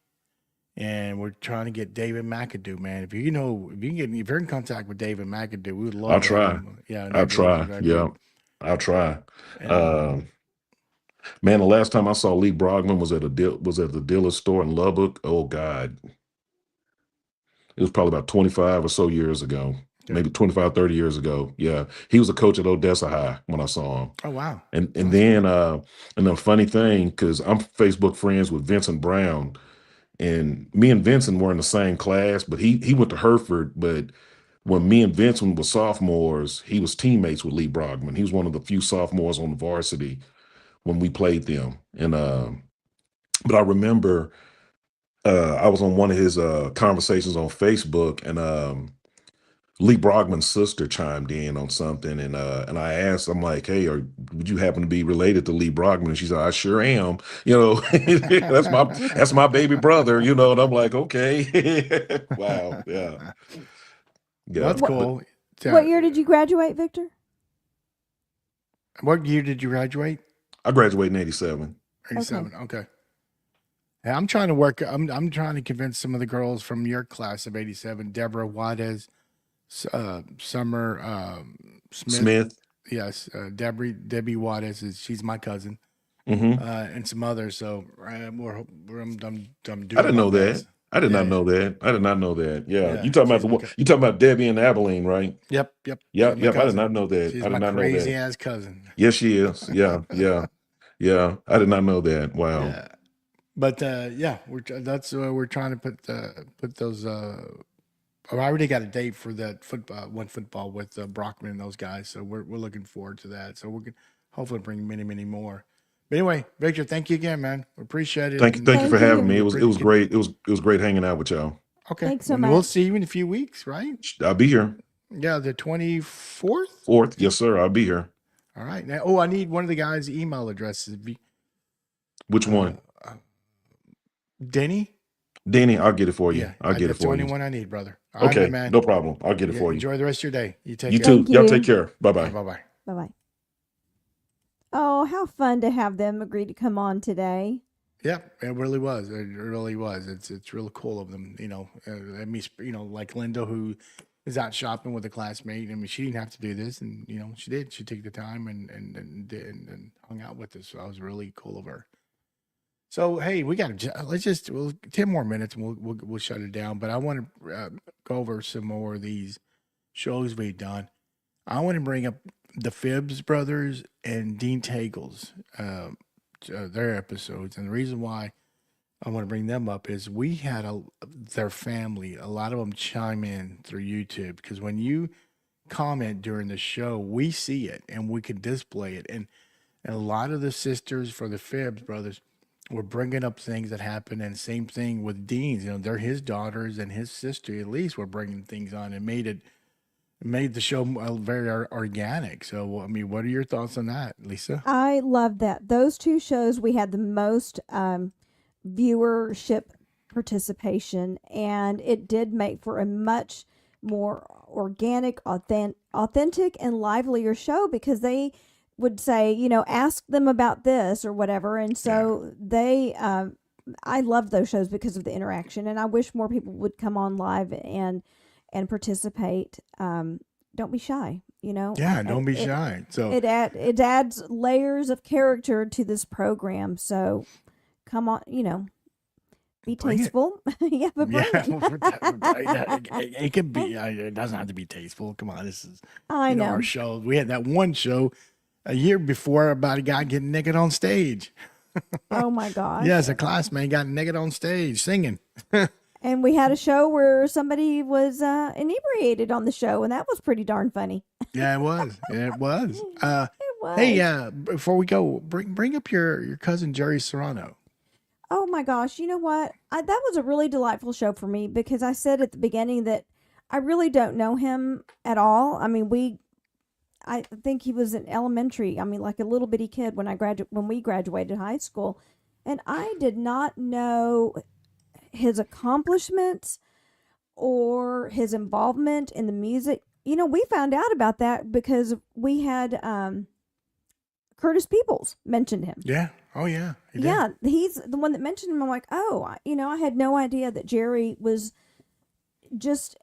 and we're trying to get David McAdoo. Man, if you're in contact with David McAdoo, we would love. I'll to try. have him. Yeah, I'll try. Yeah, I'll try. And, Man, the last time I saw Lee Brogman was at the dealer store in Lubbock. Oh God, it was probably about 25 or so years ago, maybe 25, 30 years ago. Yeah, he was a coach at Odessa High when I saw him. Oh wow! And then and the funny thing, because I'm Facebook friends with Vincent Brown, and me and Vincent were in the same class, but he went to Hereford. But when me and Vincent were sophomores, he was teammates with Lee Brogman. He was one of the few sophomores on the varsity when we played them. And but I remember I was on one of his conversations on Facebook, and Lee Brogman's sister chimed in on something, and I asked, I'm like, hey, would you happen to be related to Lee Brogman? And she said, I sure am. That's my baby brother. And I'm like, okay, wow, yeah, yeah. That's cool. What year did you graduate, Victor? What year did you graduate? I graduated in 87. 87. Okay. Yeah, I'm trying to work. I'm trying to convince some of the girls from your class of 87, Deborah Juarez, Summer Smith. Yes, Debbie Juarez she's my cousin, and some others. So I'm doing. I didn't know that. I did not know that. I did not know that. Yeah, you talking about Debbie and Abilene, right? Yep. I did not know that. She's I did my not know crazy that. ass cousin. Yes, she is. Yeah. I did not know that. Wow. Yeah. But we're trying to put those. I already got a date for that football with Brockman and those guys, so we're looking forward to that. So we can hopefully bring many more. But anyway, Victor, thank you again, man. We appreciate it. Thank you for having me. It was great. It was great hanging out with y'all. Okay. Thanks so We'll much. see you in a few weeks, right? I'll be here. Yeah, the 24th. 4th, yes, sir. I'll be here. All right. Now, I need one of the guys' email addresses. Which one? Denny, I'll get it for you. Yeah, I'll get it that's the for only you. one I need, brother. All Okay, right, man. no problem. I'll get it for you. Enjoy the rest of your day. You take You care. too. Y'all take care. Bye bye. Bye bye. Bye bye. Oh, how fun to have them agree to come on today. Yeah, it really was. It really was. It's really cool of them. Like Linda, who is out shopping with a classmate. I mean, she didn't have to do this, and she did. She took the time and hung out with us. So that was really cool of her. So hey, we'll 10 more minutes and we'll shut it down. But I want to go over some more of these shows we've done. I want to bring up the Phibbs brothers and Dean Tagle's their episodes, and the reason why I want to bring them up is we had their family, a lot of them chime in through YouTube, because when you comment during the show, we see it and we can display it. And a lot of the sisters for the Phibbs brothers were bringing up things that happened, and same thing with Dean's. You know, they're his daughters and his sister at least were bringing things on and made the show very organic. So, I mean, what are your thoughts on that, Lisa? I love that. Those two shows, we had the most viewership participation, and it did make for a much more organic, authentic, and livelier show, because they would say, you know, ask them about this or whatever. And so they, I loved those shows because of the interaction, and I wish more people would come on live and participate. Don't be shy, you know? Yeah, don't be shy. So it adds layers of character to this program. So come on, you know, be tasteful. Yeah, but bring it. It could be. It doesn't have to be tasteful. Come on, this is I know. our show. We had that one show a year before about a guy getting naked on stage. Oh my gosh. Yes, a classmate got naked on stage singing. And we had a show where somebody was inebriated on the show, and that was pretty darn funny. Yeah, it was. It was. It was. Hey, before we go, bring up your cousin Jerry Serrano. Oh my gosh, you know what? That was a really delightful show for me, because I said at the beginning that I really don't know him at all. I mean, I think he was in elementary. I mean, like a little bitty kid when we graduated high school, and I did not know his accomplishments or his involvement in the music. You know, we found out about that because we had Curtis Peebles mentioned him. Yeah. Oh, yeah. He did. Yeah, he's the one that mentioned him. I'm like, oh, you know, I had no idea that Jerry was just,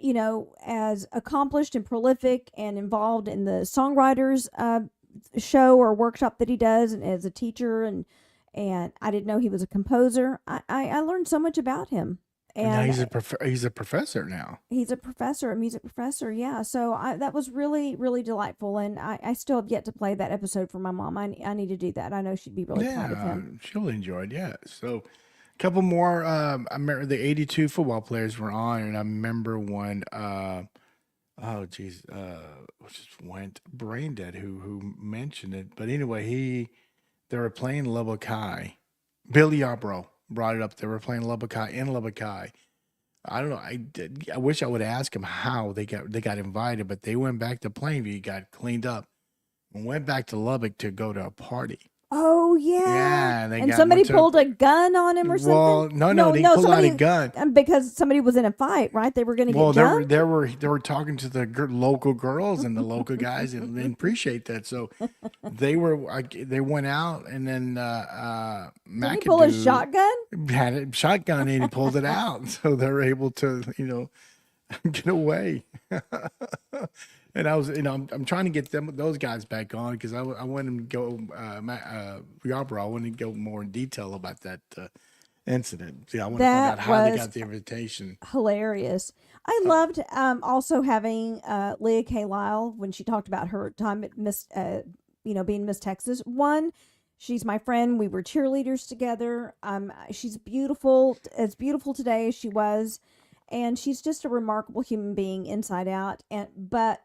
you know, as accomplished and prolific and involved in the songwriters show or workshop that he does, and as a teacher, and I didn't know he was a composer. I learned so much about him. And now he's a professor now. He's a professor, a music professor. Yeah. So that was really, really delightful. And I still have yet to play that episode for my mom. I need to do that. I know she'd be really proud of him. She'll enjoy it. Yeah. So a couple more. I remember the 82 football players were on, and I remember one, just went brain dead who mentioned it. But anyway, they were playing Lubbock High. Billy Yarbrough brought it up. They were playing Lubbock High in Lubbock High. I don't know. I wish I would ask them how they got invited, but they went back to Plainview, got cleaned up, and went back to Lubbock to go to a party. Oh yeah. Yeah, and somebody pulled a gun on him or something. Well, no, they pulled out a gun because somebody was in a fight, right? They were going to get jumped. They were talking to the local girls and the local guys, and they appreciate that. So they went out, and then Did he pull a shotgun? Had a shotgun, and he pulled it out, so they were able to get away. And I was, I'm trying to get those guys back on, because I want them to go, Yarbrough, I want to go more in detail about that incident. I want to find out how they got the invitation. Hilarious. I loved also having Leah K. Lyle when she talked about her time at being Miss Texas. One, she's my friend. We were cheerleaders together. She's beautiful, as beautiful today as she was, and she's just a remarkable human being inside out. But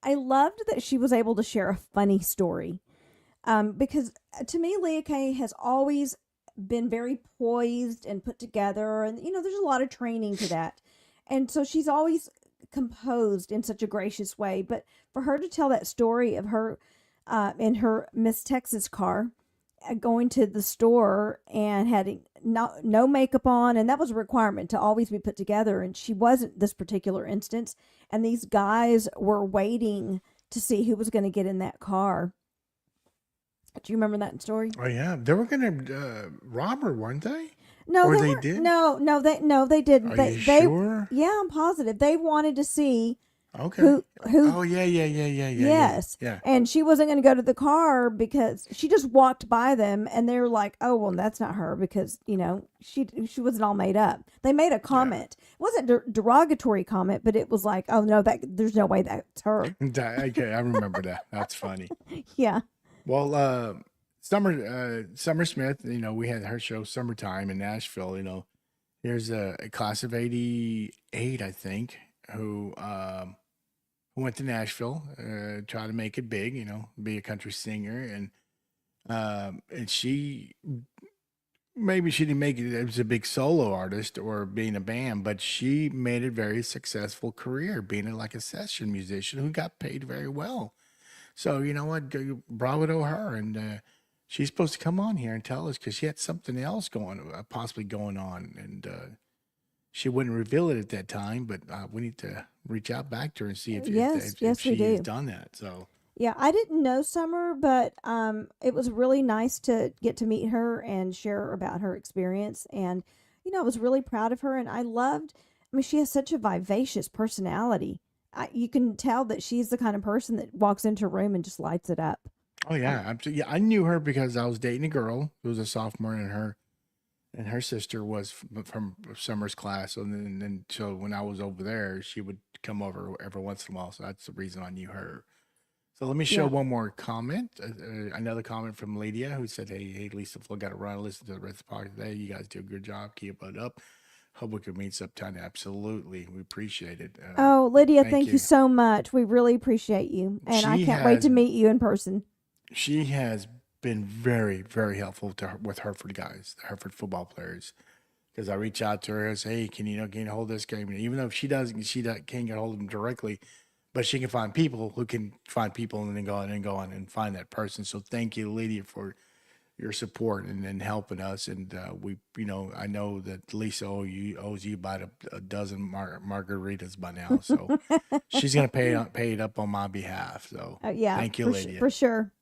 I loved that she was able to share a funny story, because to me, Leah Kay has always been very poised and put together, and there's a lot of training to that, and so she's always composed in such a gracious way. But for her to tell that story of her in her Miss Texas car, going to the store and had no makeup on, and that was a requirement to always be put together, and she wasn't this particular instance, and these guys were waiting to see who was going to get in that car. Do you remember that story? Oh yeah, they were going to rob her, weren't they? No, or they did. No, they didn't. Are you sure? Yeah, I'm positive. They wanted to see Okay. who Oh yeah. yes, Yeah. and she wasn't going to go to the car because she just walked by them, and they were like, "Oh, well, that's not her," because she wasn't all made up. They made a Yeah. comment. It wasn't a derogatory comment, but it was like, "Oh no, that there's no way that's her." Okay, I remember that. That's funny. Yeah. Well, Summer Smith, we had her show Summertime in Nashville. Here's a class of '88, I think, who went to Nashville, try to make it big, be a country singer, and she maybe she didn't make it as a big solo artist or being a band, but she made a very successful career being like a session musician who got paid very well. So you know what? Bravo to her, and she's supposed to come on here and tell us because she had something else possibly going on, and she wouldn't reveal it at that time. But we need to reach out back to her and see if Yes, if we she has do. done that. So Yeah, I didn't know Summer, but it was really nice to get to meet her and share about her experience. And I was really proud of her, and I loved. I mean, she has such a vivacious personality. You can tell that she's the kind of person that walks into a room and just lights it up. oh yeah, absolutely. Yeah, I knew her because I was dating a girl who was a sophomore, and her sister was from Summer's class. So then so when I was over there, she would come over every once in a while. So that's the reason I knew her. So let me show Yeah. one more comment. Another comment from Lydia who said, "Hey, Lisa, Flo, got to run. Listen to the rest of the podcast today. You guys do a good job. Keep it up. Hope we can meet sometime." Absolutely, we appreciate it. Oh, Lydia, thank thank you you. so much. We really appreciate you, and I She can't wait to has meet you in person. she has been very, very helpful to her, with Hereford guys, the Hereford football players. Because I reach out to her and say, "Hey, can you hold this game?" And even though can't get hold of them directly, but she can find people who can find people and then go on and find that person. So thank you, Lydia, for your support and helping us. And I know that Lisa owes you about a dozen margaritas by now. So she's gonna pay it up on my behalf. So Yeah, thank you, for Lydia. for sure.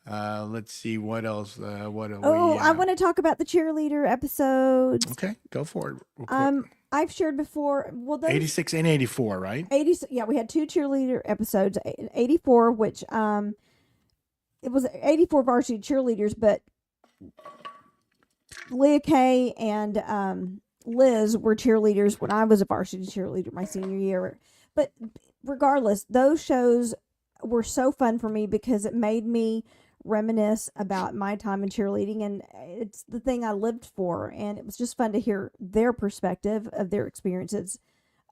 Let's see what else. What do Oh, we? I want to talk about the cheerleader episodes. Okay, go for it. Real quick. I've shared before. Well, those 86 and 84, right? 80. Yeah, we had two cheerleader episodes. 84, which it was 84 varsity cheerleaders, but Leah Kay and Liz were cheerleaders when I was a varsity cheerleader my senior year. But regardless, those shows were so fun for me because it made me reminisce about my time in cheerleading, and it's the thing I lived for, and it was just fun to hear their perspective of their experiences,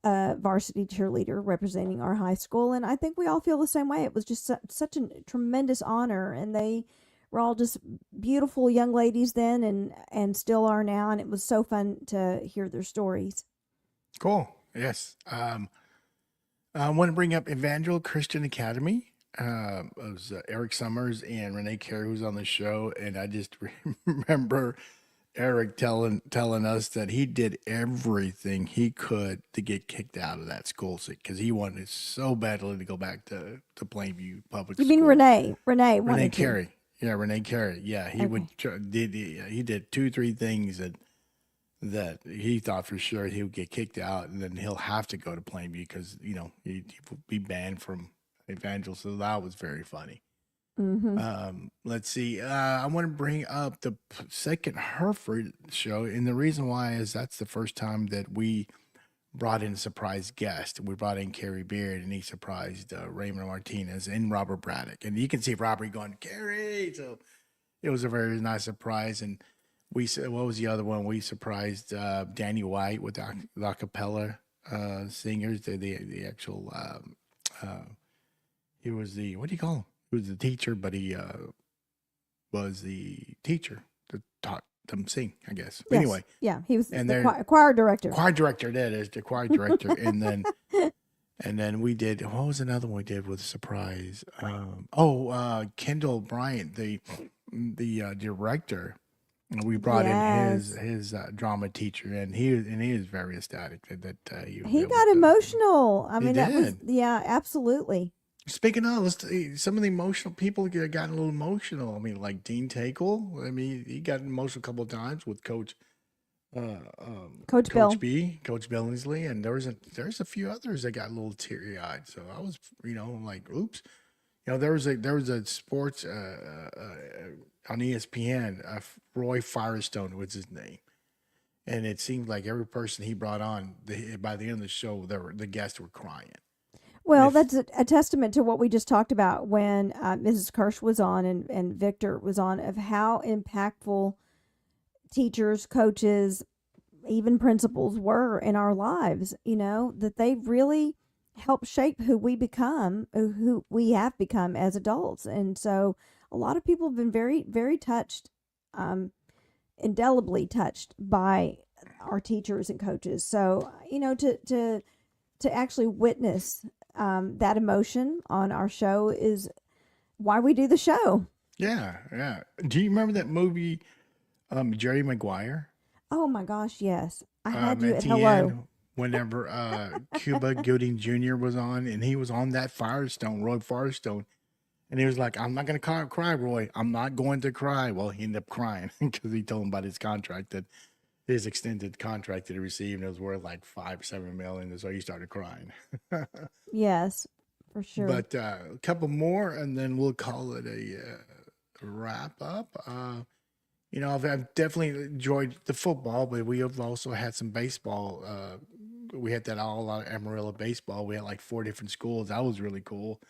varsity cheerleader representing our high school. And I think we all feel the same way. It was just such a tremendous honor, and they were all just beautiful young ladies then, and still are now, and it was so fun to hear their stories. Cool. Yes. I want to bring up Evangel Christian Academy. It was Eric Summers and Renee Carey who's on the show, and I just remember Eric telling us that he did everything he could to get kicked out of that school because he wanted so badly to go back to Plainview Public You School. mean Renee? Renee Renee wanted to. Carey. Yeah, Renee Carey. Yeah, he he did 2-3 things that he thought for sure he would get kicked out, and then he'll have to go to Plainview because he would be banned from Evangel. So that was very funny. Let's see. I want to bring up the second Hereford show, and the reason why is that's the first time that we brought in a surprise guest. We brought in Kerry Beard, and he surprised Raymond Martinez and Robert Braddock, and you can see Robert going, "Kerry!" So it was a very nice surprise. And we said, what was the other one? We surprised Danny White with the acapella singers. The actual he was the, what do you call him? He was the teacher, but he was the teacher that taught them sing, I guess. Yes. Anyway, Yeah, he was and the they're- choir director. choir director. That is the choir director, and then we did. What was another one we did with a surprise? Kendall Bryant, the director. We brought Yes. in his drama teacher, and he is very ecstatic that he was He able got to- emotional. I He mean, that was, did. yeah, absolutely. Speaking of, some of the emotional people got a little emotional. I mean, like Dean Takel. I mean, he got emotional a couple of times with Coach Coach Bill. Coach Billingsley, and there's a few others that got a little teary eyed. So I was, like, oops. There was a sports on ESPN. Roy Firestone was his name, and it seemed like every person he brought on, by the end of the show, the guests were crying. Well, that's a testament to what we just talked about when Mrs. Kirsch was on and Victor was on, of how impactful teachers, coaches, even principals were in our lives, that they really help shape who we become, who we have become as adults. And so a lot of people have been very, very touched, indelibly touched by our teachers and coaches. So, to actually witness that emotion on our show is why we do the show. Yeah, yeah. Do you remember that movie, Jerry Maguire? Oh my gosh, yes. I had you At at the hello. end, whenever Cuba Gooding Jr. was on, and he was on that Firestone, Roy Firestone, and he was like, "I'm not going to cry, Roy. I'm not going to cry." Well, he ended up crying because he told him about his contract, that his extended contract that he received, and it was worth like $5-7 million, so he started crying. Yes, for sure. But a couple more, and then we'll call it a wrap up. I've definitely enjoyed the football, but we have also had some baseball. We had that all out of Amarillo baseball. We had like 4 different schools. That was really cool.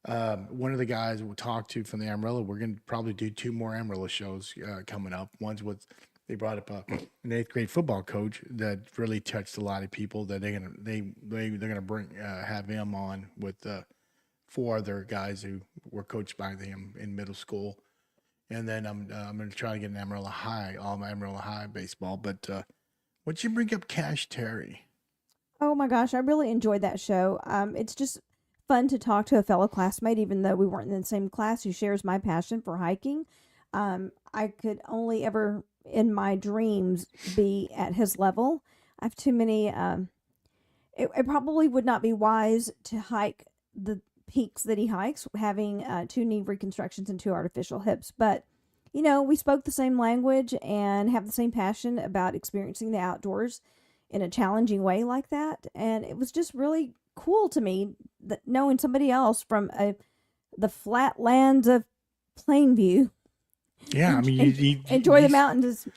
One of the guys we talked to from the Amarillo, we're going to probably do 2 more Amarillo shows coming up. One's with, they brought up an 8th grade football coach that really touched a lot of people. That they're gonna bring have him on with 4 other guys who were coached by him in middle school. And then I'm going to try to get an Amarillo High, all my Amarillo High baseball. But what'd you bring up, Cash Terry? Oh my gosh, I really enjoyed that show. It's just fun to talk to a fellow classmate, even though we weren't in the same class, who shares my passion for hiking. I could only ever, in my dreams, be at his level. I have too many. It probably would not be wise to hike the peaks that he hikes, having 2 knee reconstructions and 2 artificial hips. But, we spoke the same language and have the same passion about experiencing the outdoors in a challenging way like that. And it was just really cool to me that knowing somebody else from the flatlands of Plainview. Yeah, I mean, you enjoy the mountains.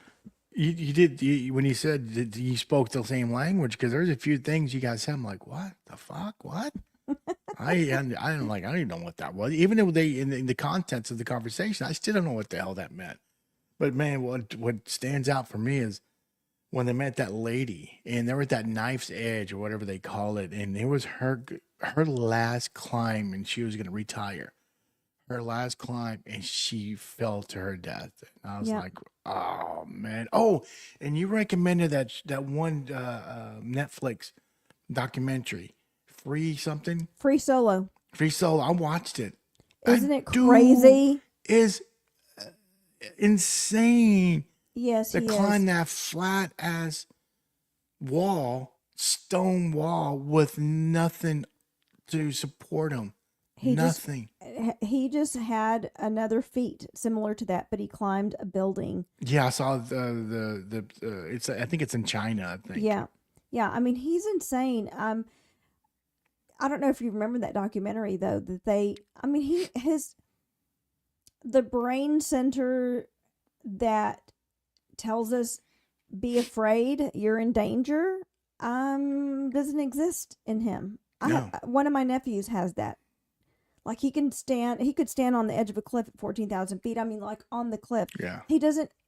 You did when you said that you spoke the same language, because there's a few things you guys said. I'm like, what the fuck? What? I don't even know what that was. Even though they in the contents of the conversation, I still don't know what the hell that meant. But man, what stands out for me is when they met that lady, and they were at that knife's edge or whatever they call it, and it was her last climb, and she was going to retire. Her last climb, and she fell to her death. And I was like, oh man. Oh, and you recommended that one Netflix documentary, Free something? Free Solo. Free Solo. I watched it. Isn't it crazy? Is insane. Yes, to he climb is. that flat ass stone wall with nothing to support him. Nothing. He just had another feat similar to that, but he climbed a building. Yeah, I saw the it's, I think it's in China, I think. Yeah. I mean, he's insane. I don't know if you remember that documentary though, that the brain center that tells us be afraid, you're in danger, doesn't exist in him. No. One of my nephews has that. Like he could stand on the edge of a cliff at 14,000 feet. I mean, like on the cliff. Yeah.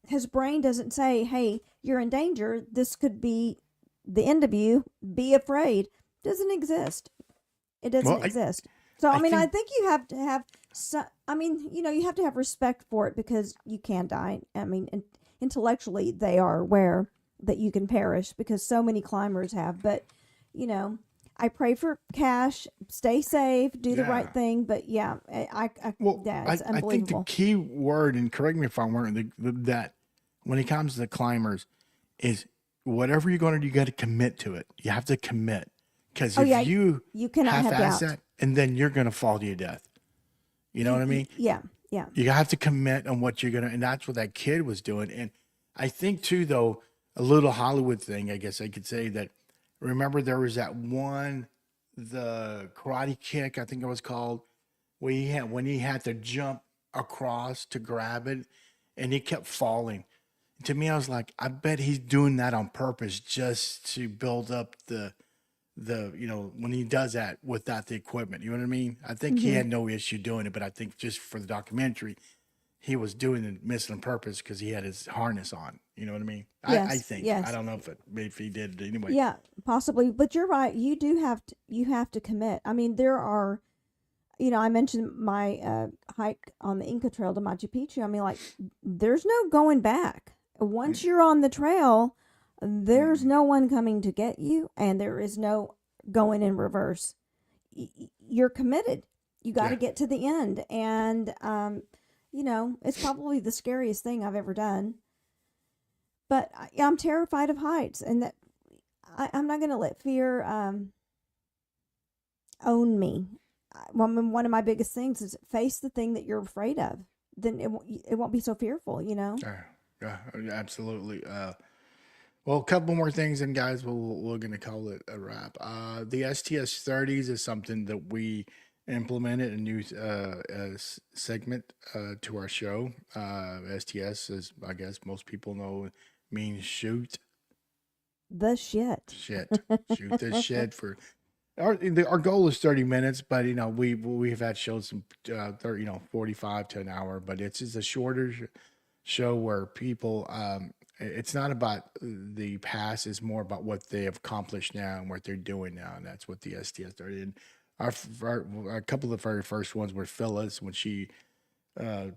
His brain doesn't say, hey, you're in danger. This could be the end of you. Be afraid. Doesn't exist. It doesn't exist. So, I think you have to have you have to have respect for it, because you can die. I mean, intellectually they are aware that you can perish, because so many climbers have, but I pray for Cash, stay safe, do the right thing. But yeah, it's unbelievable. I think the key word, and correct me if I'm wrong, that when it comes to the climbers is whatever you're going to do, you got to commit to it. You have to commit, because you cannot have doubt. that, and then you're going to fall to your death. You know what I mean? Yeah. You have to commit on what you're going to, and that's what that kid was doing. And I think too, though, a little Hollywood thing, I guess I could say that. Remember, there was that one, the Karate Kick, I think it was called, where when he had to jump across to grab it, and he kept falling. To me, I was like, I bet he's doing that on purpose just to build up when he does that without the equipment. You know what I mean? I think he Mm-hmm. had no issue doing it, but I think just for the documentary, he was doing it missing on purpose because he had his harness on. You know what I mean? I Yes, think. I yes. don't know if he did it anyway. Yeah, possibly. But you're right. You have to commit. I mean, there are, I mentioned my hike on the Inca Trail to Machu Picchu. I mean, like, there's no going back. Once you're on the trail, there's no one coming to get you, and there is no going in reverse. You're committed. You got to Yeah. get to the end. And, it's probably the scariest thing I've ever done. But I'm terrified of heights, and that I'm not going to let fear own me. One of my biggest things is face the thing that you're afraid of. Then it won't be so fearful, Yeah, absolutely. Well, a couple more things, and guys, we're going to call it a wrap. The STS 30s is something that we implemented, a new segment to our show. STS, as I guess most people know, means shoot The shit. shit. Shoot the shit for our goal is 30 minutes, but we've had shows some 30, 45 to an hour, but it's just a shorter show where people it's not about the past, it's more about what they have accomplished now and what they're doing now, and that's what the STS started. And a couple of the very first ones were Phyllis, when she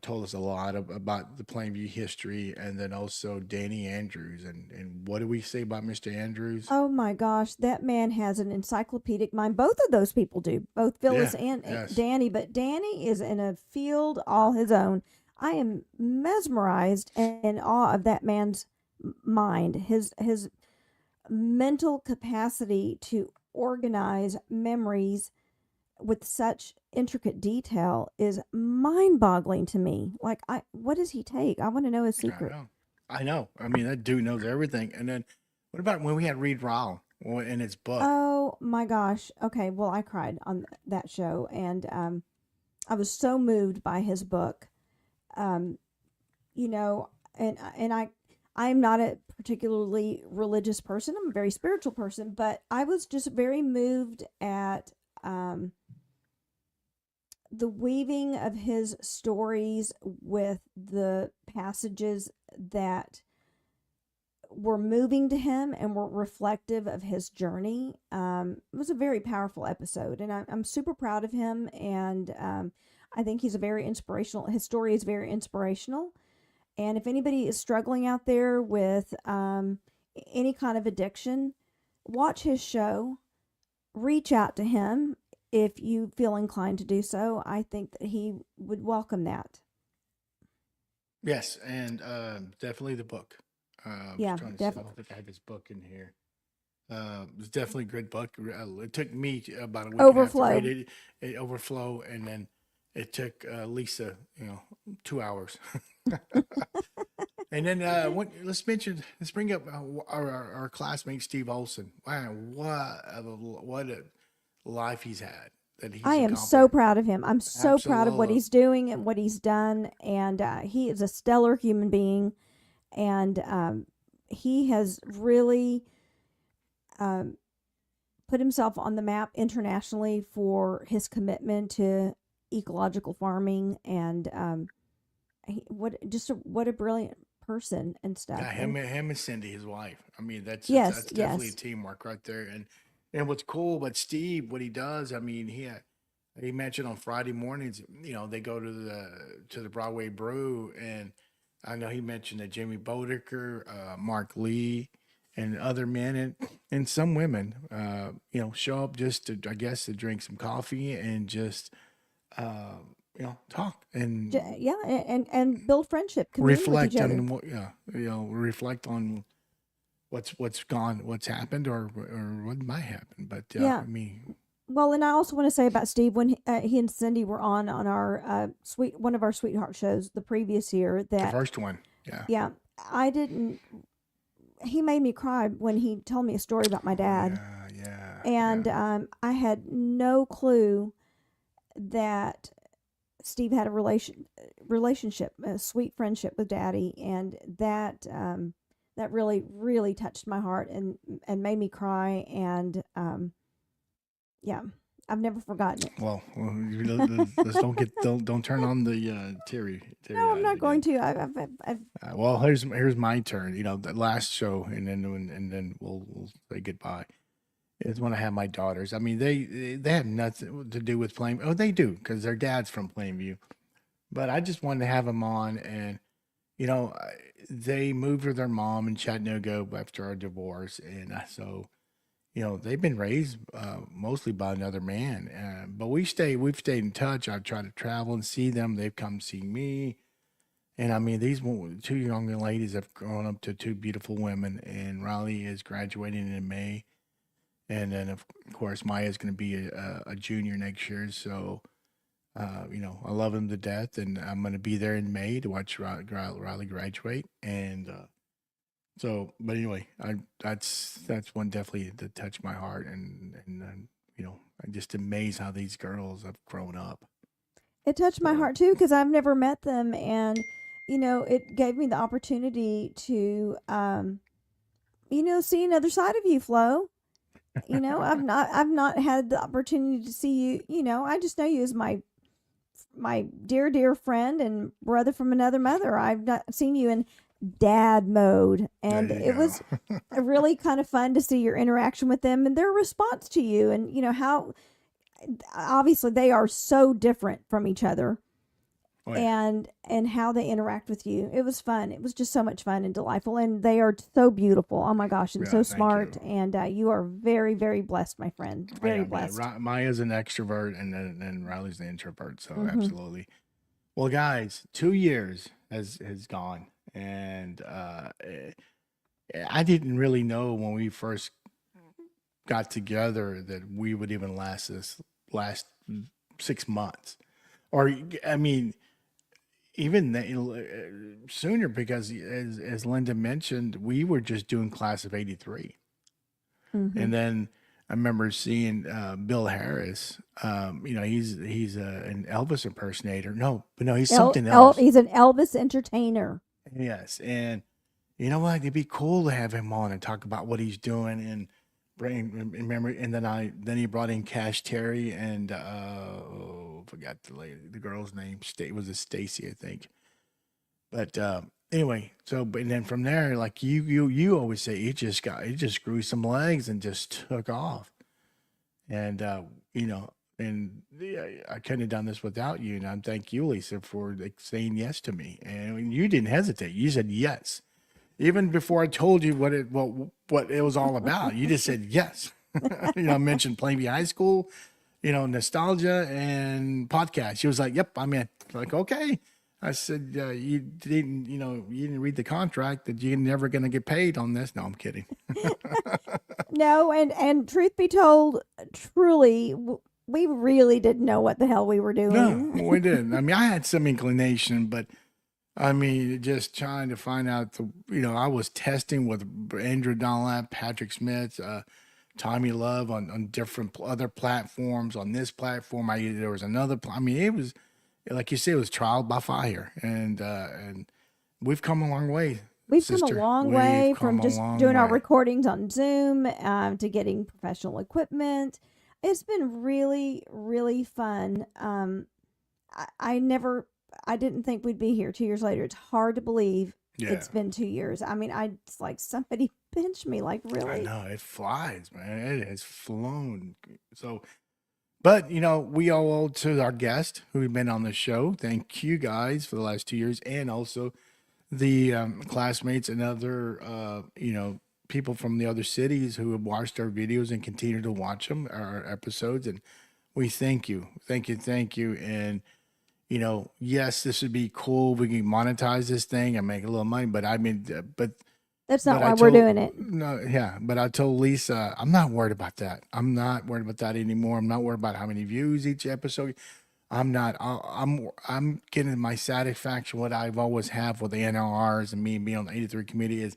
told us a lot about the Plainview history, and then also Danny Andrews. And what do we say about Mr. Andrews? Oh my gosh, that man has an encyclopedic mind. Both of those people do, both Phyllis Yeah, and yes. Danny, but Danny is in a field all his own. I am mesmerized and in awe of that man's mind, his mental capacity to organize memories with such intricate detail is mind-boggling to me. Like, what does he take? I want to know his secret. I know. I mean, that dude knows everything. And then what about when we had Reed Rowell in his book? Oh my gosh. Okay, well, I cried on that show, and I was so moved by his book. And I'm not a particularly religious person. I'm a very spiritual person, but I was just very moved at the weaving of his stories with the passages that were moving to him and were reflective of his journey. It was a very powerful episode, and I'm super proud of him. And I think he's a very inspirational. His story is very inspirational. And if anybody is struggling out there with any kind of addiction, watch his show. Reach out to him if you feel inclined to do so. I think that he would welcome that. Yes, and definitely the book. Yeah, I don't definitely. think I have his book in here. It was definitely a great book. It took me about a week and a half to Overflow. read it. It overflow, and then it took Lisa, 2 hours. And then let's bring up our classmate Steve Olson. Wow, what a life he's had. That he's I am accomplished. so proud of him. I'm so proud of what Absolutely. he's doing and what he's done. And he is a stellar human being. And he has really put himself on the map internationally for his commitment to ecological farming. And what a brilliant person and stuff. Yeah, him and Cindy, his wife. I mean, that's Yes, definitely yes. teamwork right there. And what's cool about Steve, what he does, I mean, he mentioned on Friday mornings, they go to the Broadway Brew, and I know he mentioned that Jimmy Bodicker, Mark Lee, and other men and some women, show up just to, I guess, to drink some coffee and just talk and Yeah, and build friendship, commune with reflect each other. on reflect on what's happened or what might happen. But Yeah. I mean, Well, and I also want to say about Steve, when he and Cindy were on our one of our sweetheart shows the previous year, the that first one, yeah, I didn't he made me cry when he told me a story about my dad. Yeah. And I had no clue that Steve had a relationship, a sweet friendship with Daddy, and that really, really touched my heart and made me cry. And yeah, I've never forgotten it. Well, let's don't turn on the teary. No, I'm not going to. Well, here's my turn. The last show, and then we'll say goodbye. Is when I have my daughters. I mean, they have nothing to do with Plainview. Oh, they do, because their dad's from Plainview. But I just wanted to have them on, and they moved with their mom in Chattanooga after our divorce, and so they've been raised mostly by another man. But we've stayed in touch. I've tried to travel and see them. They've come see me. And I mean, these two young ladies have grown up to two beautiful women, and Riley is graduating in May. And then, of course, Maya's going to be a junior next year. So, I love him to death, and I'm going to be there in May to watch Riley graduate. And but anyway, that's one definitely that touched my heart, and I'm just amazed how these girls have grown up. It touched my heart too, because I've never met them, and it gave me the opportunity to see another side of you, Flo. I've not had the opportunity to see you. I just know you as my dear friend and brother from another mother. I've not seen you in dad mode, and it was really kind of fun to see your interaction with them and their response to you, and how obviously they are so different from each other. Oh, yeah. And how they interact with you. It was fun. It was just so much fun and delightful, and they are so beautiful. Oh my gosh, and so smart. And you are very, very blessed, my friend. Very blessed. Maya's an extrovert, and then Riley's the introvert. So absolutely. Well, guys, 2 years has gone, and I didn't really know when we first got together that we would even last 6 months, or I mean, even sooner, because as Linda mentioned, we were just doing class of '83, and then I remember seeing Bill Harris. He's an Elvis impersonator. No, he's something else. He's an Elvis entertainer. Yes, and you know what? It'd be cool to have him on and talk about what he's doing and bring memory. And then he brought in Cash Terry and forgot the girl's name. Was it Stacy, I think. But anyway, and then from there, like you always say, it just grew some legs and just took off. And I couldn't have done this without you. And I thank you, Lisa, for saying yes to me. And you didn't hesitate. You said yes. Even before I told you what it was all about, you just said yes. I mentioned Plainview High School, nostalgia and podcast. She was like, "Yep, I'm in." Like, okay. I said, "You didn't read the contract that you're never going to get paid on this." No, I'm kidding. No, and truth be told, truly, we really didn't know what the hell we were doing. No, we didn't. I mean, I had some inclination, but I mean, just trying to find out I was testing with Andrew Dunlap, Patrick Smith, Tommy Love on different other platforms. On this platform, there was another. I mean, it was like you said, it was trial by fire, and we've come a long way. We've come a long way from just doing our recordings on Zoom to getting professional equipment. It's been really, really fun. I didn't think we'd be here 2 years later. It's hard to believe it's been 2 years. I mean, it's like somebody pinched me, like, really? I know, it flies, man. It has flown. So, but, we all owe to our guest who've been on the show. Thank you guys for the last 2 years, and also the classmates and other, people from the other cities who have watched our videos and continue to watch them, our episodes. And we thank you. Thank you. And, yes, this would be cool. We can monetize this thing and make a little money, but I mean, that's not why we're doing it. No, yeah. But I told Lisa, I'm not worried about that. I'm not worried about that anymore. I'm not worried about how many views each episode. I'm not. I'm getting my satisfaction. What I've always have with the NLRs and me being on the '83 committee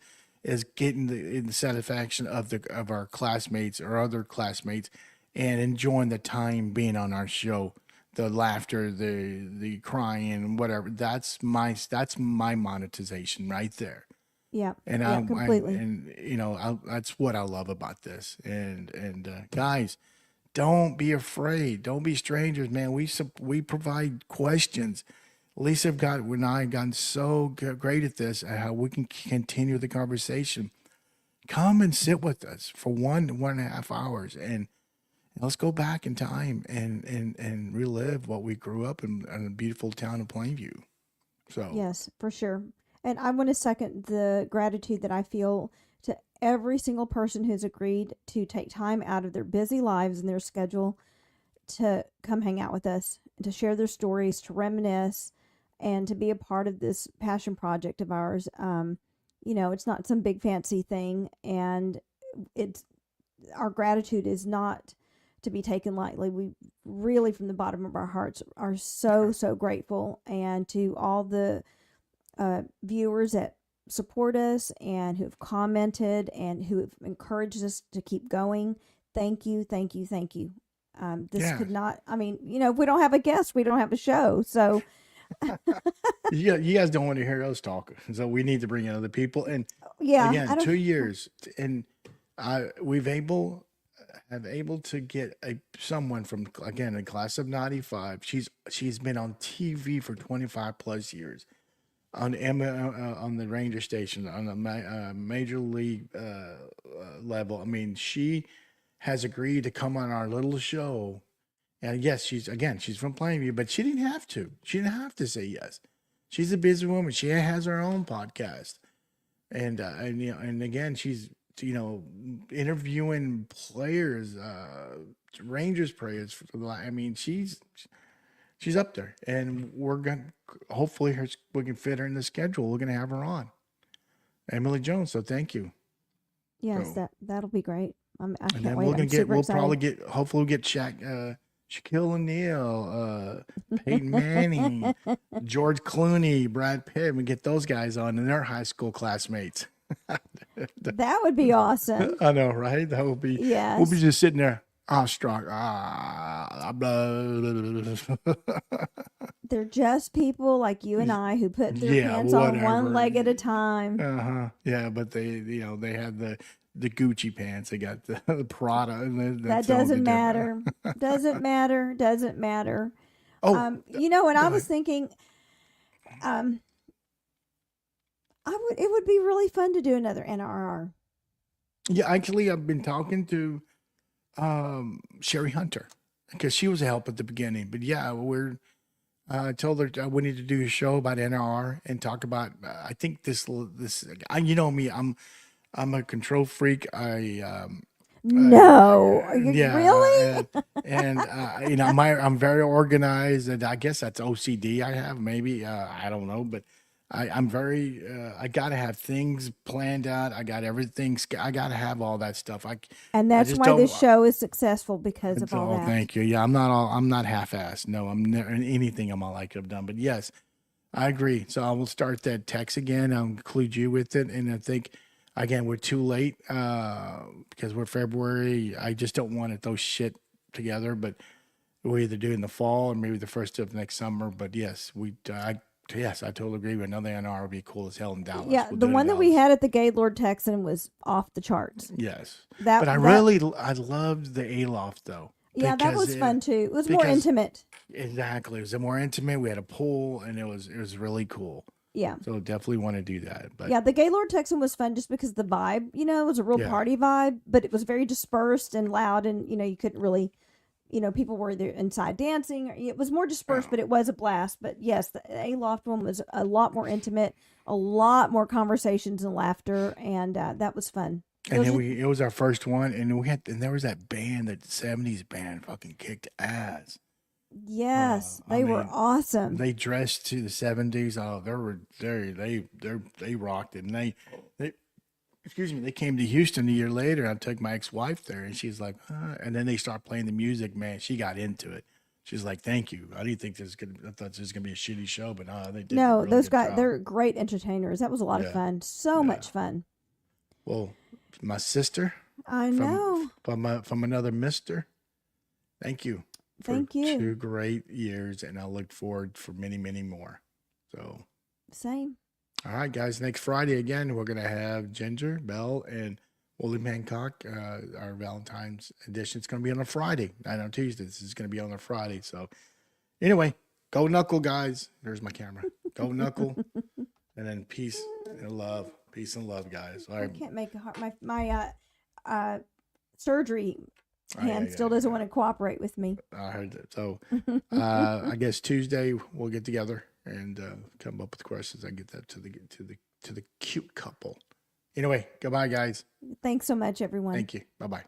is getting the satisfaction of our classmates or other classmates, and enjoying the time being on our show, the laughter, the crying, whatever. That's my monetization right there. Yeah. And Yeah. Completely. that's what I love about this. And guys, don't be afraid. Don't be strangers, man. We provide questions. Lisa and I have gotten so great at this, at how we can continue the conversation. Come and sit with us for 1.5 hours, and let's go back in time and relive what we grew up in the beautiful town of Plainview. So Yes, for sure. And I want to second the gratitude that I feel to every single person who's agreed to take time out of their busy lives and their schedule to come hang out with us, to share their stories, to reminisce, and to be a part of this passion project of ours. It's not some big fancy thing, and it's our gratitude is not to be taken lightly. We really, from the bottom of our hearts, are so grateful, and to all the viewers that support us and who have commented and who have encouraged us to keep going. Thank you, thank you, thank you. This yeah, could not, if we don't have a guest, we don't have a show. So, you guys don't want to hear us talk, so we need to bring in other people. And yeah, again, 2 years, and we've have able to get someone from, again, a class of '95. She's been on TV for 25 plus years, on on the Ranger station, on the major league level. I mean, she has agreed to come on our little show. And yes, she's from Plainview, but she didn't have to. She didn't have to say yes. She's a busy woman. She has her own podcast, and again, she's interviewing players, Rangers players. I mean, she's up there, and we're gonna hopefully we can fit her in the schedule. We're gonna have her on, Emily Jones. So thank you. yes, So, that'll be great. I and can't then wait. I'm super excited. hopefully we'll get Shaquille O'Neal, Peyton Manning, George Clooney, Brad Pitt. We get those guys on, and their high school classmates. That would be awesome. I know, right? That would be. Yes. We'll be just sitting there, awestruck. They're just people like you and I who put their Yeah, pants on whatever. one leg at a time. Yeah, but they had the Gucci pants. They got the Prada, and That that's all doesn't they did. matter. Doesn't matter. Doesn't matter. Oh, And go I was ahead. thinking, it would be really fun to do another NRR. Yeah, actually, I've been talking to Sherry Hunter, because she was a help at the beginning. But yeah, I told her we need to do a show about NRR and talk about. I think this. You know me. I'm a control freak. No, are you Yeah, really? I'm very organized, and I guess that's OCD I have, maybe. I don't know, but I'm very. I gotta have things planned out. I got everything. I gotta have all that stuff. And I that's just why don't. this show is successful because of all Oh, that. thank you. Yeah, I'm not half-assed. No, I'm never anything I'm all like I've done. But yes, I agree. So I will start that text again. I'll include you with it, and I think. Again, we're too late because we're February. I just don't want to throw shit together, but we'll either do it in the fall or maybe the first of next summer. But yes, I totally agree with another NR would be cool as hell in Dallas. Yeah, We'll the do it in one that we Dallas. had at the Gaylord Texan was off the charts. Yes, That, but I loved the Aloft though. Yeah, that was fun too. It was more because- intimate. Exactly, it was more intimate. We had a pool, and it was really cool. Yeah. So definitely want to do that. But Yeah, the Gaylord Texan was fun just because the vibe, it was a real Yeah. party vibe, but it was very dispersed and loud, and you couldn't really, people were there inside dancing. It was more dispersed, Yeah. but it was a blast. But yes, the Aloft one was a lot more intimate, a lot more conversations and laughter, and that was fun. And Those then are- it was our first one, and there was that band, that '70s band, fucking kicked ass. Yes, I they were mean, awesome. They dressed to the '70s. Oh, they rocked it. And they came to Houston a year later. I took my ex-wife there, and she's like, and then they start playing the music. Man, she got into it. She's like, "Thank you. I didn't think I thought this was gonna be a shitty show, but they did. a No, really those good guys, job." they're great entertainers. That was a lot of Yeah. fun. So Yeah. much fun. Well, my sister I know. from another mister. Thank you. For Thank you. 2 great years, and I look forward for many, many more. So, Same. all right, guys. Next Friday again, we're gonna have Ginger, Belle, and William Hancock. Our Valentine's edition. It's gonna be on a Friday, not on Tuesday. This is gonna be on a Friday. So, anyway, go Knuckle, guys. There's my camera. Go Knuckle, and then peace and love. Peace and love, guys. All I right. can't make a heart. My surgery Oh, hand yeah, still doesn't want to cooperate with me. I heard that. So, I guess Tuesday we'll get together and come up with questions. I get that to the cute couple. Anyway, goodbye, guys. Thanks so much, everyone. Thank you. Bye bye.